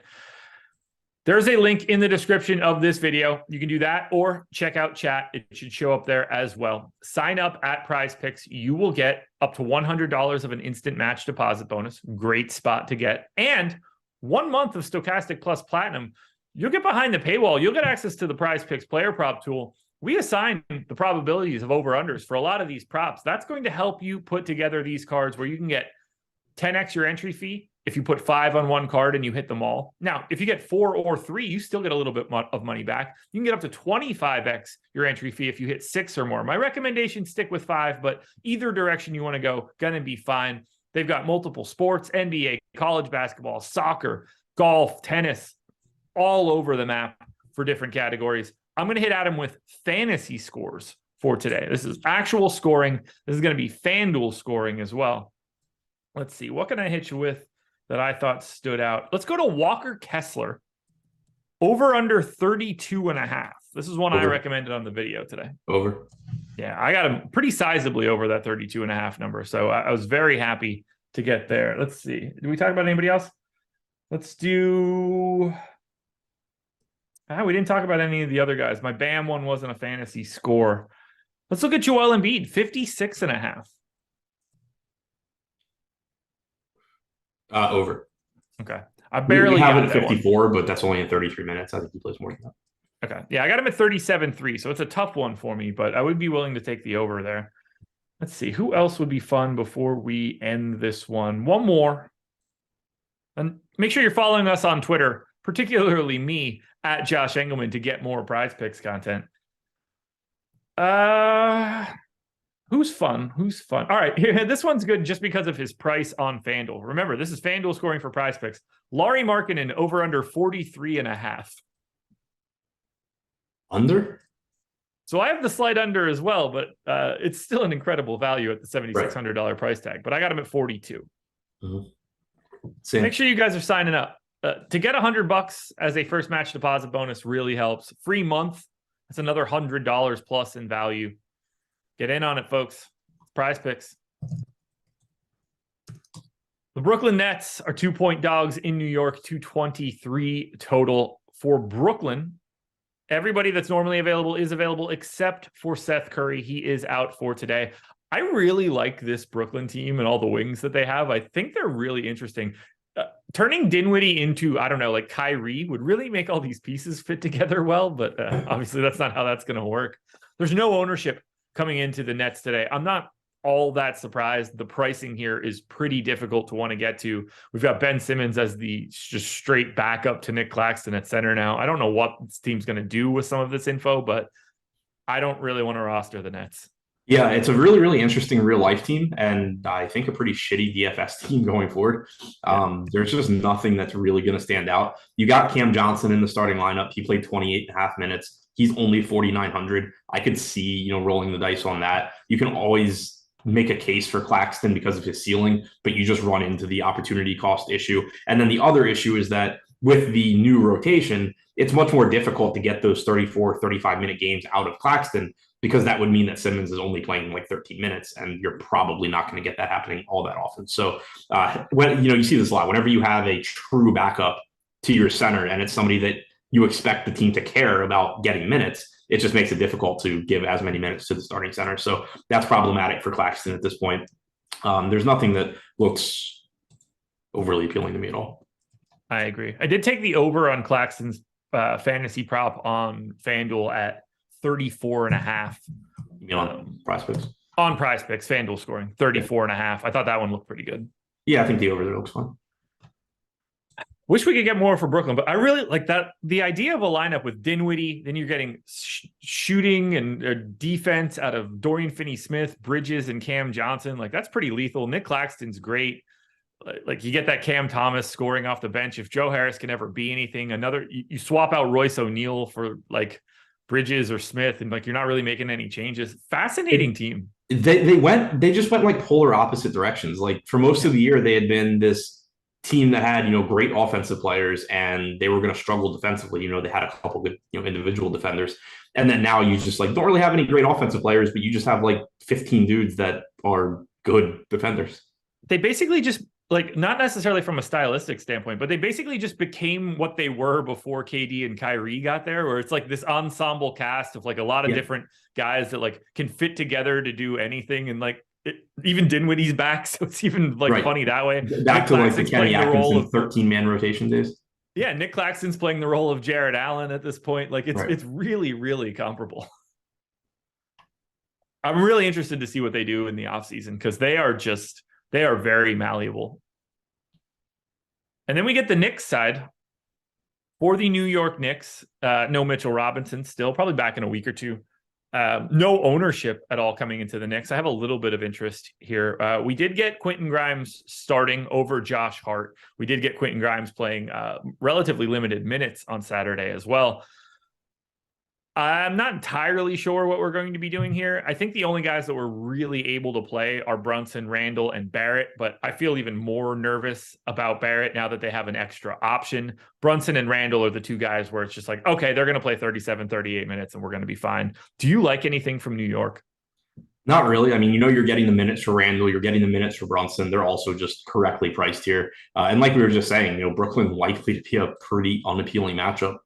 There's a link in the description of this video. You can do that or check out chat. It should show up there as well. Sign up at Prize Picks. You will get up to $100 of an instant match deposit bonus. Great spot to get. And 1 month of Stokastic Plus Platinum. You'll get behind the paywall. You'll get access to the Prize Picks player prop tool. We assign the probabilities of over-unders for a lot of these props. That's going to help you put together these cards where you can get 10x your entry fee if you put 5 on one card and you hit them all. Now, if you get 4 or 3, you still get a little bit of money back. You can get up to 25x your entry fee if you hit 6 or more. My recommendation, stick with 5, but either direction you want to go, going to be fine. They've got multiple sports, NBA, college basketball, soccer, golf, tennis, all over the map for different categories. I'm going to hit Adam with fantasy scores for today. This is actual scoring. This is going to be FanDuel scoring as well. Let's see. What can I hit you with that I thought stood out? Let's go to Walker Kessler. Over under 32.5. This is one I recommended on the video today. Over. Yeah, I got him pretty sizably over that 32.5 number. So I was very happy to get there. Let's see. Did we talk about anybody else? Let's do... we didn't talk about any of the other guys. My Bam one wasn't a fantasy score. Let's look at Joel Embiid, 56.5. Over. Okay. I barely have got it at 54, but that's only in 33 minutes. I think he plays more than that. Okay. Yeah, I got him at 37.3, so it's a tough one for me, but I would be willing to take the over there. Let's see. Who else would be fun before we end this one? One more. And make sure you're following us on Twitter, particularly me, at Josh Engleman, to get more Prize Picks content. Who's fun? All right, here, this one's good just because of his price on FanDuel. Remember, this is FanDuel scoring for Prize Picks. Lauri Markkanen over under 43.5. Under? So I have the slight under as well, but it's still an incredible value at the $7,600 price tag. But I got him at 42. Mm-hmm. Make sure you guys are signing up. To get $100 as a first match deposit bonus really helps. Free month, that's another $100 plus in value. Get in on it, folks. Prize picks. The Brooklyn Nets are 2-point dogs in New York, 223 total for Brooklyn. Everybody that's normally available is available except for Seth Curry. He is out for today. I really like this Brooklyn team and all the wings that they have. I think they're really interesting. Turning Dinwiddie into, I don't know, like Kyrie would really make all these pieces fit together well, but obviously that's not how that's going to work. There's no ownership coming into the Nets today. I'm not all that surprised. The pricing here is pretty difficult to want to get to. We've got Ben Simmons as the just straight backup to Nick Claxton at center now. I don't know what this team's going to do with some of this info, but I don't really want to roster the Nets. Yeah, it's a really, really interesting real life team, and I think a pretty shitty DFS team going forward. There's just nothing that's really going to stand out. You got Cam Johnson in the starting lineup. He played 28 and a half minutes. He's only 4,900. I could see, rolling the dice on that. You can always make a case for Claxton because of his ceiling, but you just run into the opportunity cost issue. And then the other issue is that with the new rotation, it's much more difficult to get those 34, 35-minute games out of Claxton, because that would mean that Simmons is only playing like 13 minutes, and you're probably not going to get that happening all that often. So when you see this a lot, whenever you have a true backup to your center and it's somebody that you expect the team to care about getting minutes, it just makes it difficult to give as many minutes to the starting center. So that's problematic for Claxton at this point. There's nothing that looks overly appealing to me at all. I agree. I did take the over on Claxton's fantasy prop on FanDuel at 34.5. You mean on Prize Picks? On Prize Picks, FanDuel scoring 34.5. I thought that one looked pretty good. Yeah, I think the over there looks fun. Wish we could get more for Brooklyn, but I really like that. The idea of a lineup with Dinwiddie, then you're getting shooting and defense out of Dorian Finney-Smith, Bridges, and Cam Johnson. Like, that's pretty lethal. Nick Claxton's great. Like, you get that Cam Thomas scoring off the bench. If Joe Harris can ever be anything, you swap out Royce O'Neal for like Bridges or Smith, and like, you're not really making any changes. Fascinating team. They just went like polar opposite directions. Like, for most of the year, they had been this team that had, great offensive players, and they were going to struggle defensively. They had a couple good, individual defenders. And then now you just don't really have any great offensive players, but you just have like 15 dudes that are good defenders. They basically just, like, not necessarily from a stylistic standpoint, but they basically just became what they were before KD and Kyrie got there, where it's like this ensemble cast of like a lot of different guys that like can fit together to do anything. And like, even Dinwiddie's back, so it's even like funny that way. Back to like the Kenny Atkinson 13-man rotation days. Yeah, Nick Claxton's playing the role of Jared Allen at this point. Like, it's really, really comparable. I'm really interested to see what they do in the offseason, because they are very malleable. And then we get the Knicks side. For the New York Knicks, no Mitchell Robinson, still probably back in a week or two. No ownership at all coming into the Knicks. I have a little bit of interest here. We did get Quentin Grimes starting over Josh Hart. We did get Quentin Grimes playing relatively limited minutes on Saturday as well. I'm not entirely sure what we're going to be doing here. I think the only guys that were really able to play are Brunson, Randall, and Barrett, but I feel even more nervous about Barrett now that they have an extra option. Brunson and Randall are the two guys where it's just like, okay, they're going to play 37, 38 minutes and we're going to be fine. Do you like anything from New York? Not really. I mean, you're getting the minutes for Randall, you're getting the minutes for Brunson. They're also just correctly priced here. And like we were just saying, Brooklyn likely to be a pretty unappealing matchup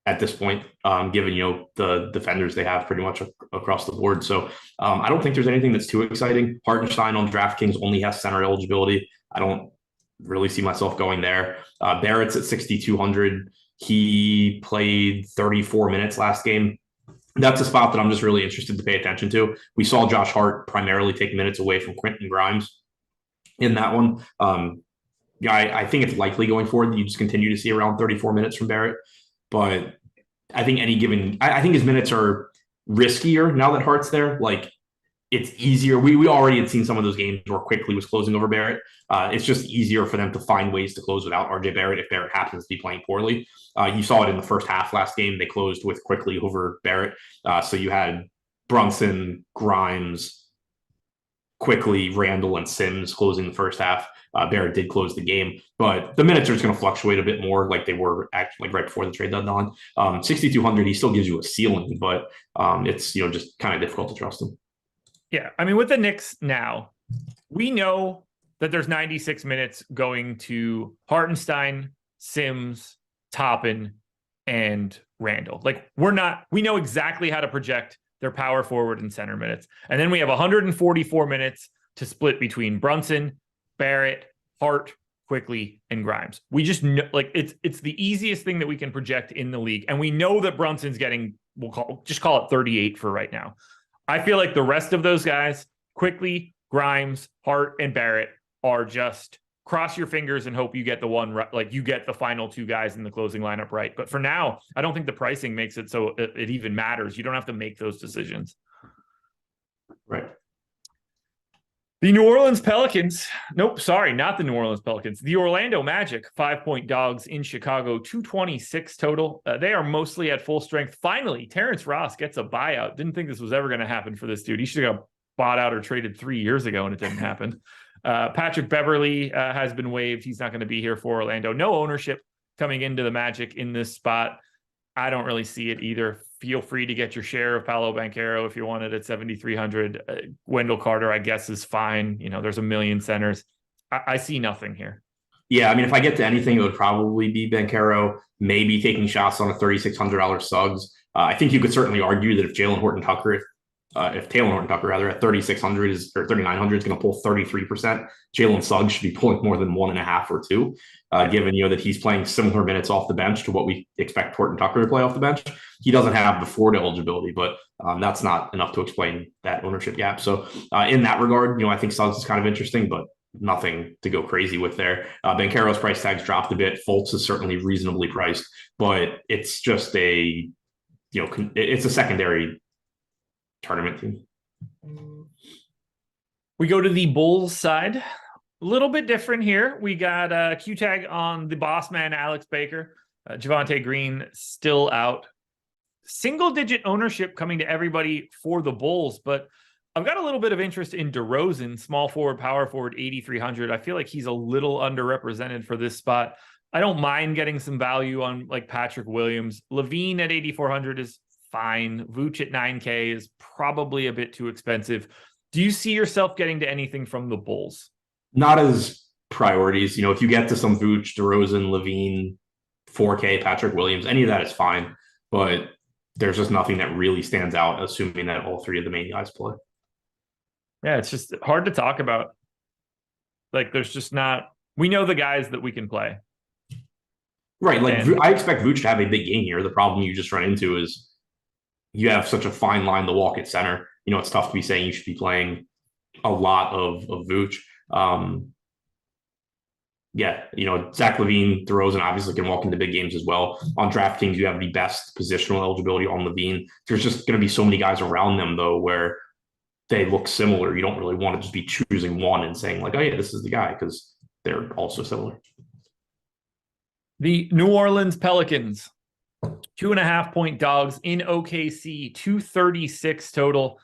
at this point, given, the defenders they have pretty much across the board. So I don't think there's anything that's too exciting. Hartenstein on DraftKings only has center eligibility. I don't really see myself going there. Barrett's at 6,200. He played 34 minutes last game. That's a spot that I'm just really interested to pay attention to. We saw Josh Hart primarily take minutes away from Quentin Grimes in that one. I think it's likely going forward that you just continue to see around 34 minutes from Barrett. But I think I think his minutes are riskier now that Hart's there. Like, it's easier. We already had seen some of those games where Quickly was closing over Barrett. It's just easier for them to find ways to close without RJ Barrett if Barrett happens to be playing poorly. You saw it in the first half last game. They closed with Quickly over Barrett. So you had Brunson, Grimes, Quickly, Randall, and Sims closing the first half. Barrett did close the game, but the minutes are just going to fluctuate a bit more like they were actually like right before the trade deadline. 6,200, he still gives you a ceiling, but it's just kind of difficult to trust him. Yeah, I mean, with the Knicks now, we know that there's 96 minutes going to Hartenstein, Sims, Toppin, and Randall. Like, we know exactly how to project their power forward and center minutes. And then we have 144 minutes to split between Brunson, Barrett, Hart, Quickly, and Grimes. We just know, like, it's the easiest thing that we can project in the league. And we know that Brunson's getting, call it 38 for right now. I feel like the rest of those guys, Quickly, Grimes, Hart, and Barrett, are just cross your fingers and hope you get the one right, like you get the final two guys in the closing lineup right. But for now, I don't think the pricing makes it so it even matters. You don't have to make those decisions. Right. The New Orleans Pelicans. Nope, sorry, not the New Orleans Pelicans. The Orlando Magic, 5-point dogs in Chicago, 226 total. They are mostly at full strength. Finally, Terrence Ross gets a buyout. Didn't think this was ever going to happen for this dude. He should have got bought out or traded 3 years ago, and it didn't happen. Patrick Beverley has been waived. He's not going to be here for Orlando. No ownership coming into the Magic in this spot. I don't really see it either. Feel free to get your share of Paolo Banchero if you want it at 7,300. Wendell Carter, I guess, is fine. There's a million centers. I see nothing here. Yeah, I mean, if I get to anything, it would probably be Banchero, maybe taking shots on a $3,600 Suggs. I think you could certainly argue that if Taylor Horton Tucker at 3,600 or 3,900 is going to pull 33%, Jalen Suggs should be pulling more than 1.5 or 2, given that he's playing similar minutes off the bench to what we expect Horton Tucker to play off the bench. He doesn't have the Ford eligibility, but that's not enough to explain that ownership gap. So in that regard, I think Suggs is kind of interesting, but nothing to go crazy with there. Banchero's price tags dropped a bit. Fultz is certainly reasonably priced, but it's just it's a secondary tournament team. We go to the Bulls side. A little bit different here. We got a Q tag on the boss man, Alex Baker. Javonte Green still out. Single digit ownership coming to everybody for the Bulls, but I've got a little bit of interest in DeRozan, small forward, power forward, 8,300. I feel like he's a little underrepresented for this spot. I don't mind getting some value on like Patrick Williams. Levine at 8,400 is fine. Vooch at 9K is probably a bit too expensive. Do you see yourself getting to anything from the Bulls? Not as priorities. If you get to some Vooch, DeRozan, Levine, 4K, Patrick Williams, any of that is fine. But there's just nothing that really stands out, assuming that all three of the main guys play. Yeah, it's just hard to talk about. Like, there's just not... We know the guys that we can play. Right. Like, I expect Vooch to have a big game here. The problem you just run into is you have such a fine line to walk at center. It's tough to be saying you should be playing a lot of Vooch. Zach LaVine, DeRozan obviously can walk into big games as well. On DraftKings, you have the best positional eligibility on LaVine. There's just going to be so many guys around them, though, where they look similar. You don't really want to just be choosing one and saying, like, oh, yeah, this is the guy, because they're also similar. The New Orleans Pelicans, 2.5-point dogs in OKC, 236 total.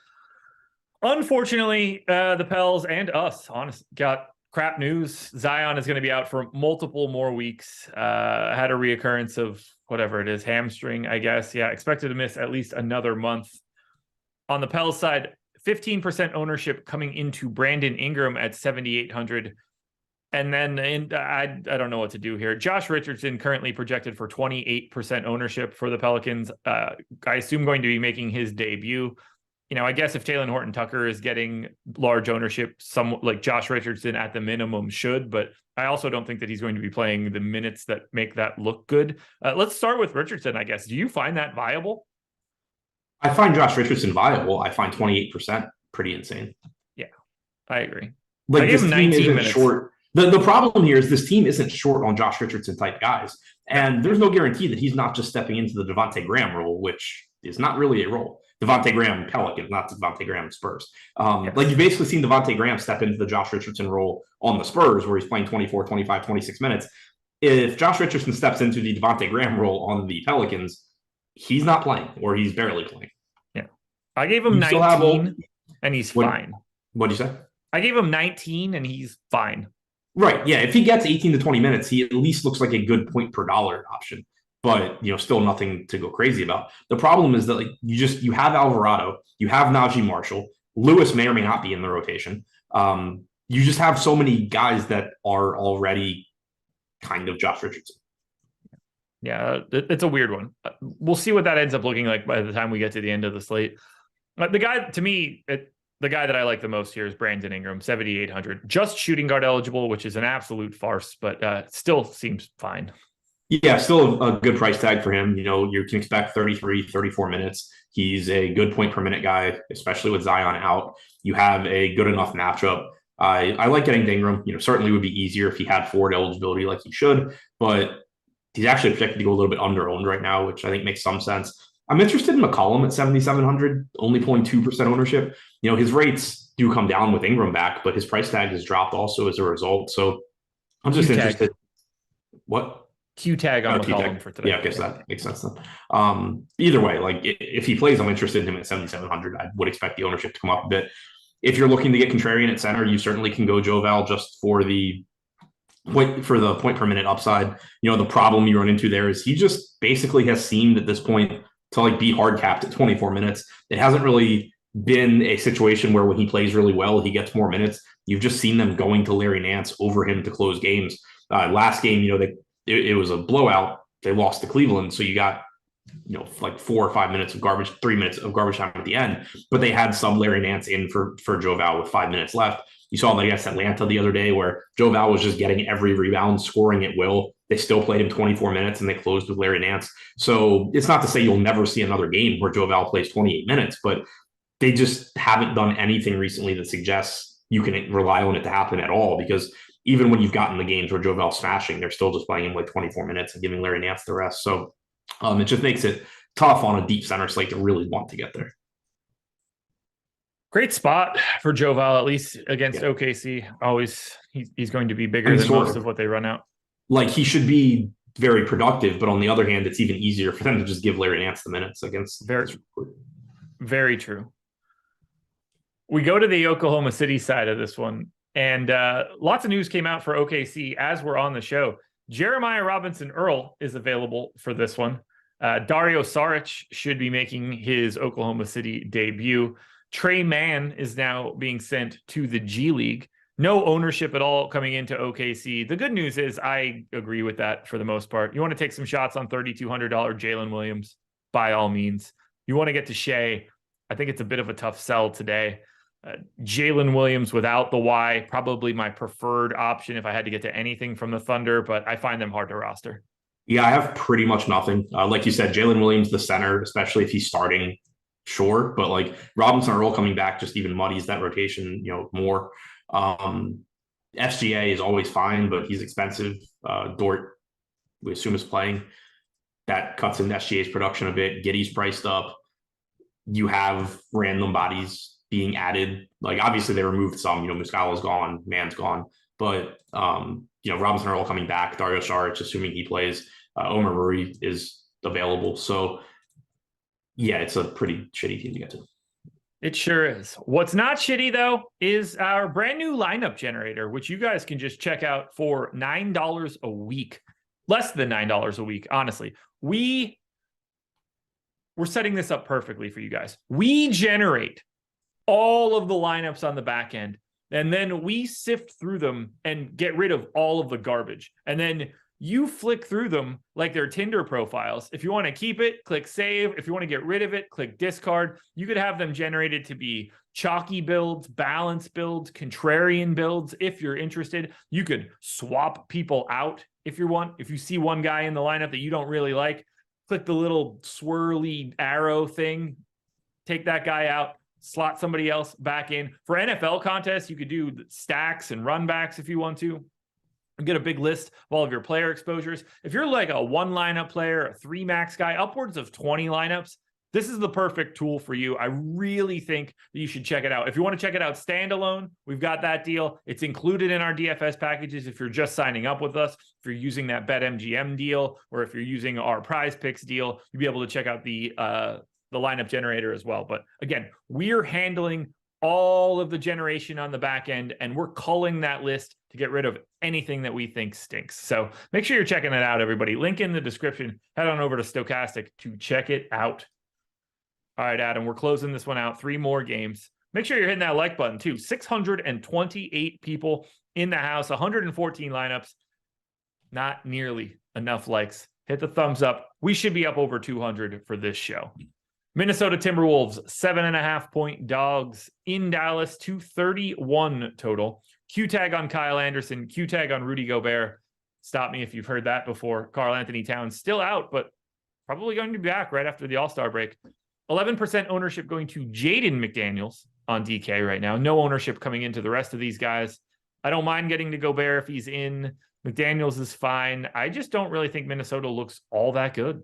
Unfortunately, the Pels and us, honestly, got crap news. Zion is going to be out for multiple more weeks. Had a reoccurrence of whatever it is, hamstring, I guess. Yeah, expected to miss at least another month. On the Pels side, 15% ownership coming into Brandon Ingram at 7,800. And then I don't know what to do here. Josh Richardson currently projected for 28% ownership for the Pelicans. I assume going to be making his debut. I guess if Taylor Horton Tucker is getting large ownership, some like Josh Richardson at the minimum should, but I also don't think that he's going to be playing the minutes that make that look good. Let's start with Richardson, I guess. Do you find that viable? I find Josh Richardson viable. I find 28% pretty insane. Yeah, I agree. Like, this team isn't short. The problem here is this team isn't short on Josh Richardson type guys. And there's no guarantee that he's not just stepping into the Devontae Graham role, which is not really a role. Devontae Graham Pelicans, not Devontae Graham Spurs. Like you've basically seen Devontae Graham step into the Josh Richardson role on the Spurs where he's playing 24, 25, 26 minutes. If Josh Richardson steps into the Devontae Graham role on the Pelicans, he's not playing or he's barely playing. Yeah. I gave him 19 and he's fine. What'd you say? I gave him 19 and he's fine. Right. Yeah. If he gets 18 to 20 minutes, he at least looks like a good point per dollar option, but still nothing to go crazy about. The problem is that like you have Alvarado, you have Najee Marshall, Lewis may or may not be in the rotation. You just have so many guys that are already kind of Josh Richardson. Yeah, it's a weird one. We'll see what that ends up looking like by the time we get to the end of the slate. The guy, to me, the guy that I like the most here is Brandon Ingram, 7,800. Just shooting guard eligible, which is an absolute farce, but still seems fine. Yeah, still a good price tag for him. You can expect 33, 34 minutes. He's a good point per minute guy, especially with Zion out. You have a good enough matchup. I like getting Ingram. Certainly would be easier if he had forward eligibility like he should, but he's actually projected to go a little bit under-owned right now, which I think makes some sense. I'm interested in McCollum at 7,700, only 0.2% ownership. His rates do come down with Ingram back, but his price tag has dropped also as a result. So I'm just interested. What? Q tag on McCollum for today. Yeah, I guess that makes sense then. Either way, like if he plays, I'm interested in him at 7,700. I would expect the ownership to come up a bit. If you're looking to get contrarian at center, you certainly can go Joe Val just for the point per minute upside. The problem you run into there is he just basically has seemed at this point to like be hard capped at 24 minutes. It hasn't really been a situation where when he plays really well, he gets more minutes. You've just seen them going to Larry Nance over him to close games. Last game, it was a blowout. They lost to Cleveland. So you got, like 4 or 5 minutes of garbage, 3 minutes of garbage time at the end, but they had sub Larry Nance in for Joe Val with 5 minutes left. You saw that against Atlanta the other day where Joe Val was just getting every rebound, scoring at will. They still played him 24 minutes and they closed with Larry Nance. So it's not to say you'll never see another game where Joe Val plays 28 minutes, but they just haven't done anything recently that suggests you can rely on it to happen at all, because even when you've gotten the games where Joe Val's smashing, they're still just playing him like 24 minutes and giving Larry Nance the rest. So it just makes it tough on a deep center slate to really want to get there. Great spot for Joe Val, at least against OKC. Always, he's going to be bigger than most of what they run out. Like he should be very productive, but on the other hand, it's even easier for them to just give Larry Nance the minutes against. Very true. We go to the Oklahoma City side of this one, and lots of news came out for OKC as we're on the show. Jeremiah Robinson Earl is available for this one. Dario Saric should be making his Oklahoma City debut. Trey Mann is now being sent to the G League. No ownership at all coming into OKC. The good news is I agree with that for the most part. You want to take some shots on $3,200 Jalen Williams, by all means. You want to get to Shea. I think it's a bit of a tough sell today. Jalen Williams without the Y, probably my preferred option if I had to get to anything from the Thunder, but I find them hard to roster. Yeah, I have pretty much nothing. Like you said, Jalen Williams, the center, especially if he's starting, sure. But like Robinson Earl coming back just even muddies that rotation, more. SGA is always fine, but he's expensive. Dort, we assume, is playing. That cuts into SGA's production a bit. Giddey's priced up. You have random bodies being added. Like obviously they removed some, Muscala's gone, Mann's gone, but Robinson Earl coming back, Dario Saric, assuming he plays, Omer Rui is available. So yeah, it's a pretty shitty team to get to. It sure is. What's not shitty though is our brand new lineup generator, which you guys can just check out for $9 a week, less than $9 a week. Honestly, we're setting this up perfectly for you guys. We generate all of the lineups on the back end, and then we sift through them and get rid of all of the garbage. And then you flick through them like they're Tinder profiles. If you want to keep it, click save. If you want to get rid of it, click discard. You could have them generated to be chalky builds, balance builds, contrarian builds. If you're interested, you could swap people out if you want. If you see one guy in the lineup that you don't really like, click the little swirly arrow thing, take that guy out, slot somebody else back in. For NFL contests, you could do stacks and run backs if you want to. Get a big list of all of your player exposures. If you're like a 1 lineup player, a 3 max guy, upwards of 20 lineups, this is the perfect tool for you. I really think that you should check it out. If you want to check it out standalone, we've got that deal. It's included in our DFS packages if you're just signing up with us. If you're using that BetMGM deal, or if you're using our Prize Picks deal, you'll be able to check out the lineup generator as well. But again, we're handling all of the generation on the back end, and we're culling that list to get rid of anything that we think stinks. So make sure you're checking it out, everybody. Link in the description. Head on over to Stokastic to check it out. All right, Adam, we're closing this one out. 3 more games. Make sure you're hitting that like button too. 628 people in the house, 114 lineups. Not nearly enough likes. Hit the thumbs up. We should be up over 200 for this show. Minnesota Timberwolves, 7.5-point dogs in Dallas, 231 total. Q tag on Kyle Anderson, Q tag on Rudy Gobert. Stop me if you've heard that before. Karl Anthony Towns still out, but probably going to be back right after the All-Star break. 11% ownership going to Jaden McDaniels on DK right now. No ownership coming into the rest of these guys. I don't mind getting to Gobert if he's in. McDaniels is fine. I just don't really think Minnesota looks all that good.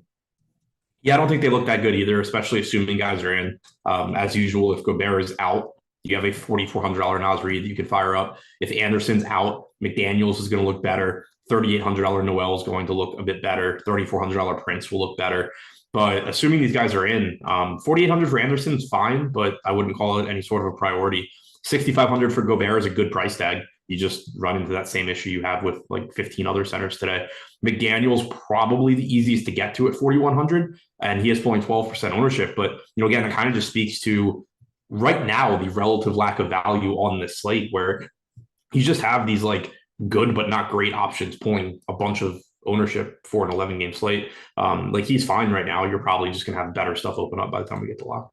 Yeah, I don't think they look that good either, especially assuming guys are in. As usual, if Gobert is out, you have a $4,400 Naz Reid that you can fire up. If Anderson's out, McDaniels is going to look better. $3,800 Noel is going to look a bit better. $3,400 Prince will look better. But assuming these guys are in, $4,800 for Anderson is fine, but I wouldn't call it any sort of a priority. $6,500 for Gobert is a good price tag. You just run into that same issue you have with like 15 other centers today. McDaniel's probably the easiest to get to at 4,100, and he is pulling 12% ownership. But, again, it kind of just speaks to right now the relative lack of value on this slate, where you just have these like good but not great options pulling a bunch of ownership for an 11-game slate. Like he's fine right now. You're probably just going to have better stuff open up by the time we get to lock.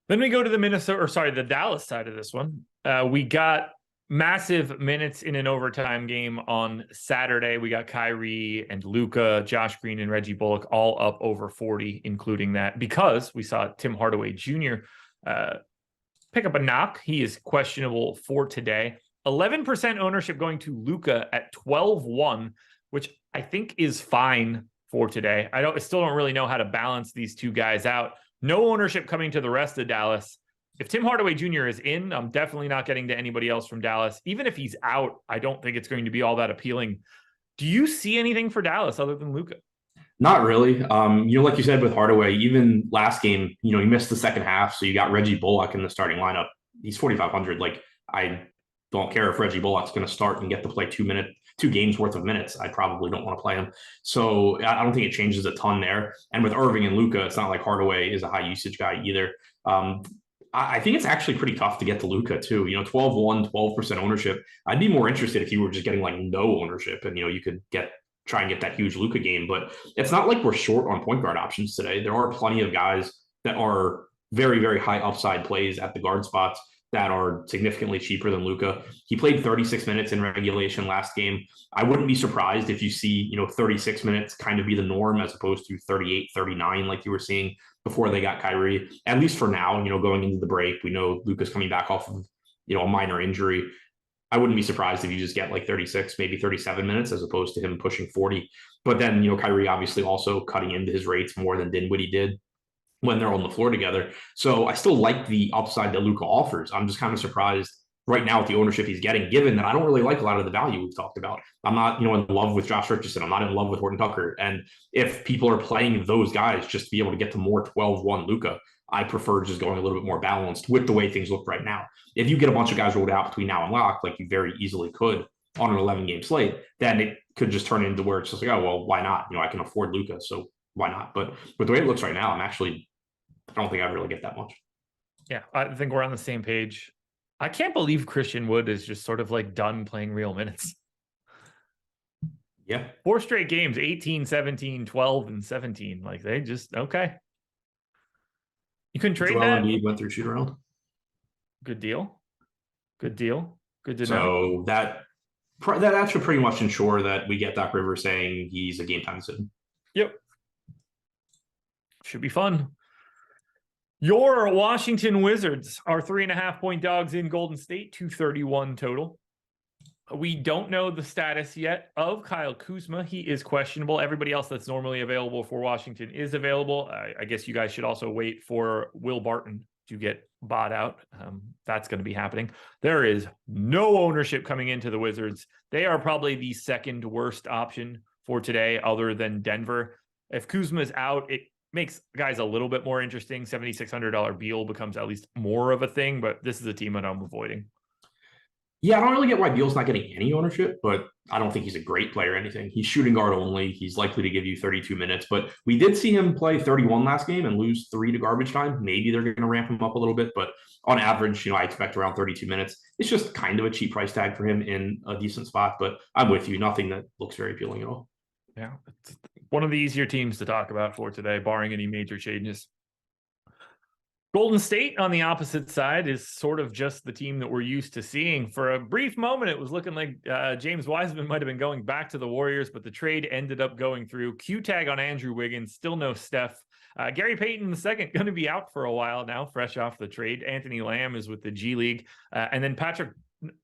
Then we go to the Dallas side of this one. We got massive minutes in an overtime game on Saturday. We got Kyrie and Luka, Josh Green and Reggie Bullock all up over 40, including that, because we saw Tim Hardaway Jr. Pick up a knock. He is questionable for today. 11% ownership going to Luka at 12-1, which I think is fine for today. I still don't really know how to balance these two guys out. No ownership coming to the rest of Dallas. If Tim Hardaway Jr. is in, I'm definitely not getting to anybody else from Dallas. Even if he's out, I don't think it's going to be all that appealing. Do you see anything for Dallas other than Luka? Not really. Like you said with Hardaway, even last game, he missed the second half, so you got Reggie Bullock in the starting lineup. He's 4,500. Like, I don't care if Reggie Bullock's going to start and get to play 2 games worth of minutes. I probably don't want to play him. So I don't think it changes a ton there. And with Irving and Luka, it's not like Hardaway is a high usage guy either. I think it's actually pretty tough to get to Luka too. 12-1, 12% ownership. I'd be more interested if you were just getting like no ownership and, you could try and get that huge Luka game. But it's not like we're short on point guard options today. There are plenty of guys that are very, very high upside plays at the guard spots that are significantly cheaper than Luka. He played 36 minutes in regulation last game. I wouldn't be surprised if you see, 36 minutes kind of be the norm as opposed to 38, 39 like you were seeing before they got Kyrie. At least for now, going into the break, we know Luka's coming back off of, a minor injury. I wouldn't be surprised if you just get like 36, maybe 37 minutes as opposed to him pushing 40. But then, Kyrie obviously also cutting into his rates more than Dinwiddie did when they're on the floor together. So I still like the upside that Luka offers. I'm just kind of surprised right now with the ownership he's getting, given that I don't really like a lot of the value we've talked about. I'm not, in love with Josh Richardson. I'm not in love with Horton Tucker. And if people are playing those guys just to be able to get to more 12-1 Luka, I prefer just going a little bit more balanced with the way things look right now. If you get a bunch of guys rolled out between now and lock, like you very easily could on an 11-game slate, then it could just turn into where it's just like, oh, well, why not? I can afford Luka, so why not? But with the way it looks right now, I don't think I really get that much. Yeah, I think we're on the same page. I can't believe Christian Wood is just sort of like done playing real minutes. Yeah. 4 straight games, 18, 17, 12, and 17. Like they just, okay. You couldn't trade that? He went through shoot around. Good deal. Good deal. Good to So know. that should pretty much ensure that we get Doc Rivers saying he's a game time decision. Yep. Should be fun. Your Washington Wizards are 3.5-point dogs in Golden State, 231 total. We don't know the status yet of Kyle Kuzma. He is questionable. Everybody else that's normally available for Washington is available. I guess you guys should also wait for Will Barton to get bought out. That's going to be happening. There is no ownership coming into the Wizards. They are probably the second worst option for today other than Denver. If Kuzma's out, it makes guys a little bit more interesting. $7,600 Beal becomes at least more of a thing, but this is a team that I'm avoiding. Yeah, I don't really get why Beal's not getting any ownership, but I don't think he's a great player or anything. He's shooting guard only. He's likely to give you 32 minutes, but we did see him play 31 last game and lose 3 to garbage time. Maybe they're going to ramp him up a little bit, but on average, I expect around 32 minutes. It's just kind of a cheap price tag for him in a decent spot, but I'm with you. Nothing that looks very appealing at all. Yeah, it's one of the easier teams to talk about for today, barring any major changes. Golden State on the opposite side is sort of just the team that we're used to seeing. For a brief moment, it was looking like James Wiseman might have been going back to the Warriors, but the trade ended up going through. Q-tag on Andrew Wiggins, still no Steph. Gary Payton II going to be out for a while now, fresh off the trade. Anthony Lamb is with the G League. And then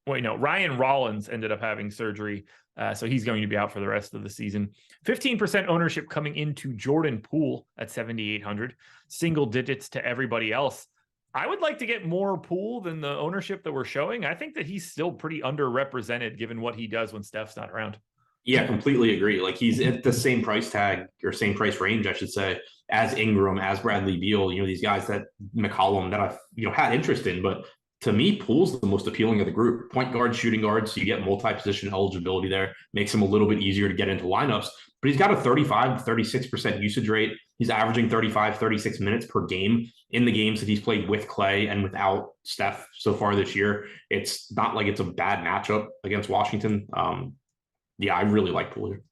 Ryan Rollins ended up having surgery, so he's going to be out for the rest of the season. 15% ownership coming into Jordan Poole at 7,800, single digits to everybody else. I would like to get more Poole than the ownership that we're showing. I think that he's still pretty underrepresented given what he does when Steph's not around. Yeah, completely agree. Like he's at the same price tag or same price range, I should say, as Ingram, as Bradley Beal, these guys that McCollum that I've, had interest in, but to me, Poole's the most appealing of the group. Point guard, shooting guard, so you get multi-position eligibility there. Makes him a little bit easier to get into lineups. But he's got a 35 to 36% usage rate. He's averaging 35, 36 minutes per game in the games that he's played with Clay and without Steph so far this year. It's not like it's a bad matchup against Washington. I really like Poole here.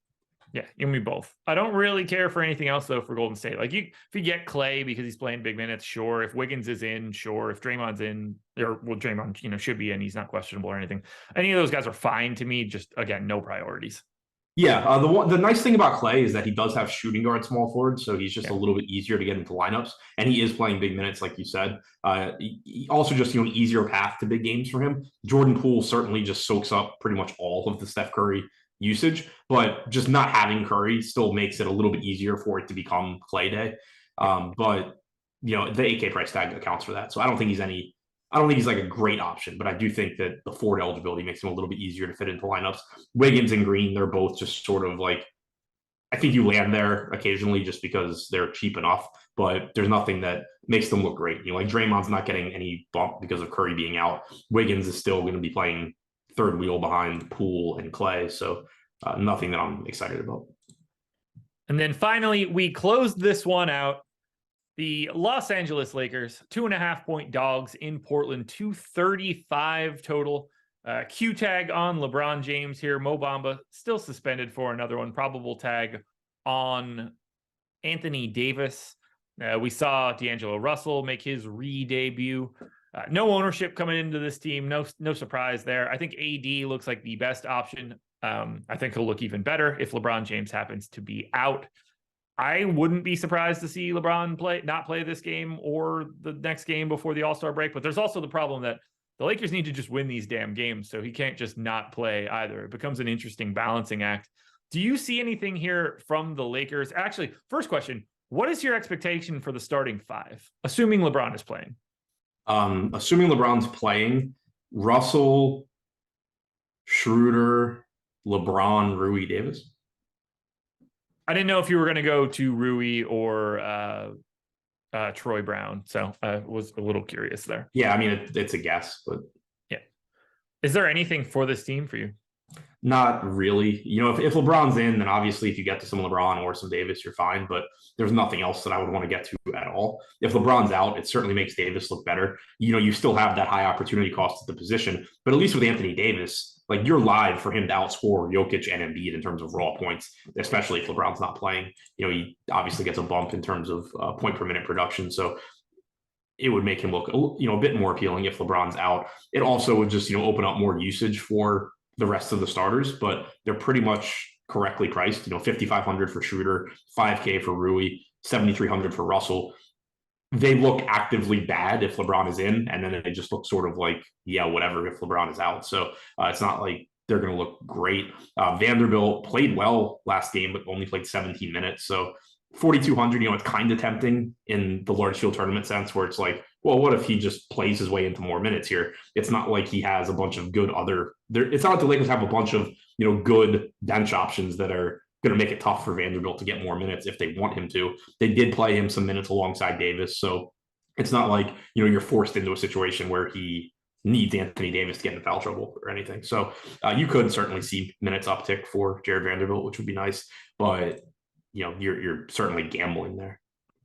Yeah, give me both. I don't really care for anything else, though, for Golden State. Like, if you get Clay because he's playing big minutes, sure. If Wiggins is in, sure. If Draymond's in, Draymond, should be in. He's not questionable or anything. Any of those guys are fine to me. Just, again, no priorities. Yeah, the nice thing about Clay is that he does have shooting guard small forward, so he's just a little bit easier to get into lineups, and he is playing big minutes, like you said. Also just an easier path to big games for him. Jordan Poole certainly just soaks up pretty much all of the Steph Curry usage, but just not having Curry still makes it a little bit easier for it to become Clay Day. But the 8K price tag accounts for that. So I don't think he's like a great option, but I do think that the forward eligibility makes him a little bit easier to fit into lineups. Wiggins and Green, they're both just sort of like, I think you land there occasionally just because they're cheap enough, but there's nothing that makes them look great. Like Draymond's not getting any bump because of Curry being out. Wiggins is still going to be playing third wheel behind Poole and Clay. So nothing that I'm excited about. And then finally, we closed this one out. The Los Angeles Lakers, 2.5-point dogs in Portland, 235 total. Q tag on LeBron James here. Mo Bamba still suspended for another one. Probable tag on Anthony Davis. We saw D'Angelo Russell make his re-debut. No ownership coming into this team. No surprise there. I think AD looks like the best option. I think he'll look even better if LeBron James happens to be out. I wouldn't be surprised to see LeBron not play this game or the next game before the All-Star break. But there's also the problem that the Lakers need to just win these damn games, so he can't just not play either. It becomes an interesting balancing act. Do you see anything here from the Lakers? Actually, first question, what is your expectation for the starting five, assuming LeBron is playing? Assuming LeBron's playing, Russell, Schroeder, LeBron, Rui, Davis. I didn't know if you were going to go to Rui or Troy Brown, so I was a little curious there. Yeah, I mean, it's a guess, but yeah. Is there anything for this team for you? Not really. If LeBron's in, then obviously if you get to some LeBron or some Davis, you're fine, but there's nothing else that I would want to get to at all. If LeBron's out, it certainly makes Davis look better. You still have that high opportunity cost at the position, but at least with Anthony Davis, like you're live for him to outscore Jokic and Embiid in terms of raw points, especially if LeBron's not playing. He obviously gets a bump in terms of point per minute production. So it would make him look, a bit more appealing if LeBron's out. It also would just, open up more usage for the rest of the starters, but they're pretty much correctly priced. $5,500 for Schroeder, $5K for Rui, $7,300 for Russell. They look actively bad if LeBron is in, and then they just look sort of like, yeah, whatever if LeBron is out. So it's not like they're going to look great. Vanderbilt played well last game, but only played 17 minutes. So 4,200, it's kind of tempting in the large field tournament sense where it's like, well, what if he just plays his way into more minutes here? It's not like he has a bunch of good it's not like the Lakers have a bunch of, good bench options that are going to make it tough for Vanderbilt to get more minutes if they want him to. They did play him some minutes alongside Davis. So it's not like, you're forced into a situation where he needs Anthony Davis to get into foul trouble or anything. So you could certainly see minutes uptick for Jared Vanderbilt, which would be nice. But, you're certainly gambling there.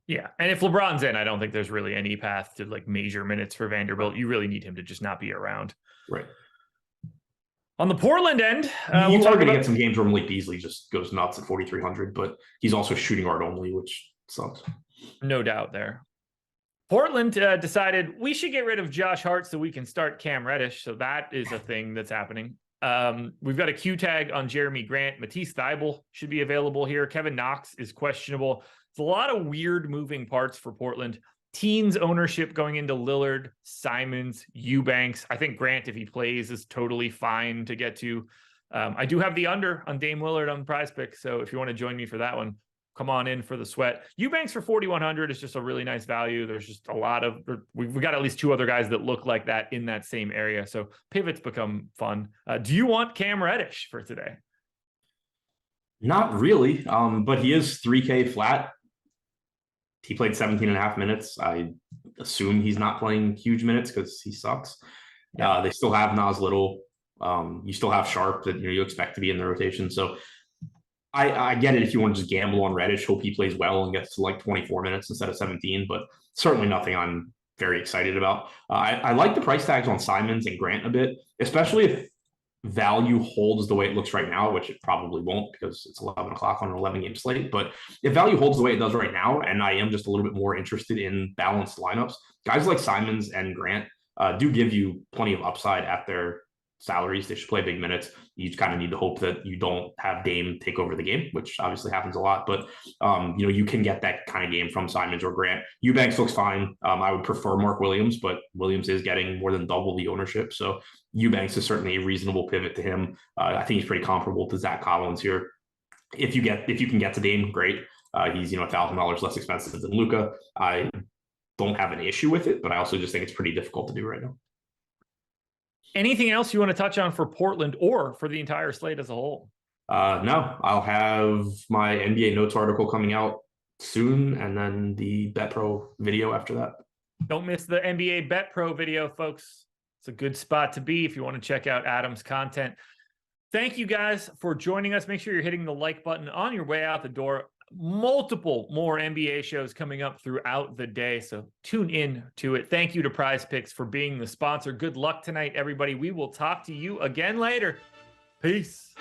Yeah. And if LeBron's in, I don't think there's really any path to like major minutes for Vanderbilt. You really need him to just not be around. Right. On the Portland end, you are going to get some games where Malik Beasley just goes nuts at 4,300, but he's also shooting guard only, which sucks. No doubt there. Portland decided we should get rid of Josh Hart so we can start Cam Reddish. So that is a thing that's happening. We've got a Q tag on Jeremy Grant. Matisse Thybulle should be available here. Kevin Knox is questionable. It's a lot of weird moving parts for Portland. Teens ownership going into Lillard, Simons, Eubanks. I think Grant, if he plays, is totally fine to get to. I do have the under on Dame Lillard on Prize Pick, so if you want to join me for that one, come on in for the sweat. Eubanks for 4,100 is just a really nice value. There's just a lot of we've got at least two other guys that look like that in that same area, so pivots become fun. Do you want Cam Reddish for today? Not really, but he is 3K flat. He played 17 and a half minutes. I assume he's not playing huge minutes because he sucks. Yeah. They still have Nas Little. You still have Sharp that you expect to be in the rotation. So I get it if you want to just gamble on Reddish, hope he plays well and gets to like 24 minutes instead of 17, but certainly nothing I'm very excited about. I like the price tags on Simons and Grant a bit, especially if value holds the way it looks right now, which it probably won't because it's 11 o'clock on an 11-game slate. But if value holds the way it does right now, and I am just a little bit more interested in balanced lineups, guys like Simons and Grant do give you plenty of upside at their salaries. They should play big minutes. You kind of need to hope that you don't have Dame take over the game, which obviously happens a lot. But, you can get that kind of game from Simons or Grant. Eubanks looks fine. I would prefer Mark Williams, but Williams is getting more than double the ownership. So Eubanks is certainly a reasonable pivot to him. I think he's pretty comparable to Zach Collins here. If you can get to Dame, great. He's, $1,000 less expensive than Luka. I don't have an issue with it, but I also just think it's pretty difficult to do right now. Anything else you want to touch on for Portland or for the entire slate as a whole? No, I'll have my NBA notes article coming out soon, and then the Bet Pro video after that. Don't miss the NBA Bet Pro video, folks. It's a good spot to be if you want to check out Adam's content. Thank you guys for joining us. Make sure you're hitting the like button on your way out the door. Multiple more NBA shows coming up throughout the day, so tune in to it. Thank you to Prize Picks for being the sponsor. Good luck tonight, everybody. We will talk to you again later. Peace.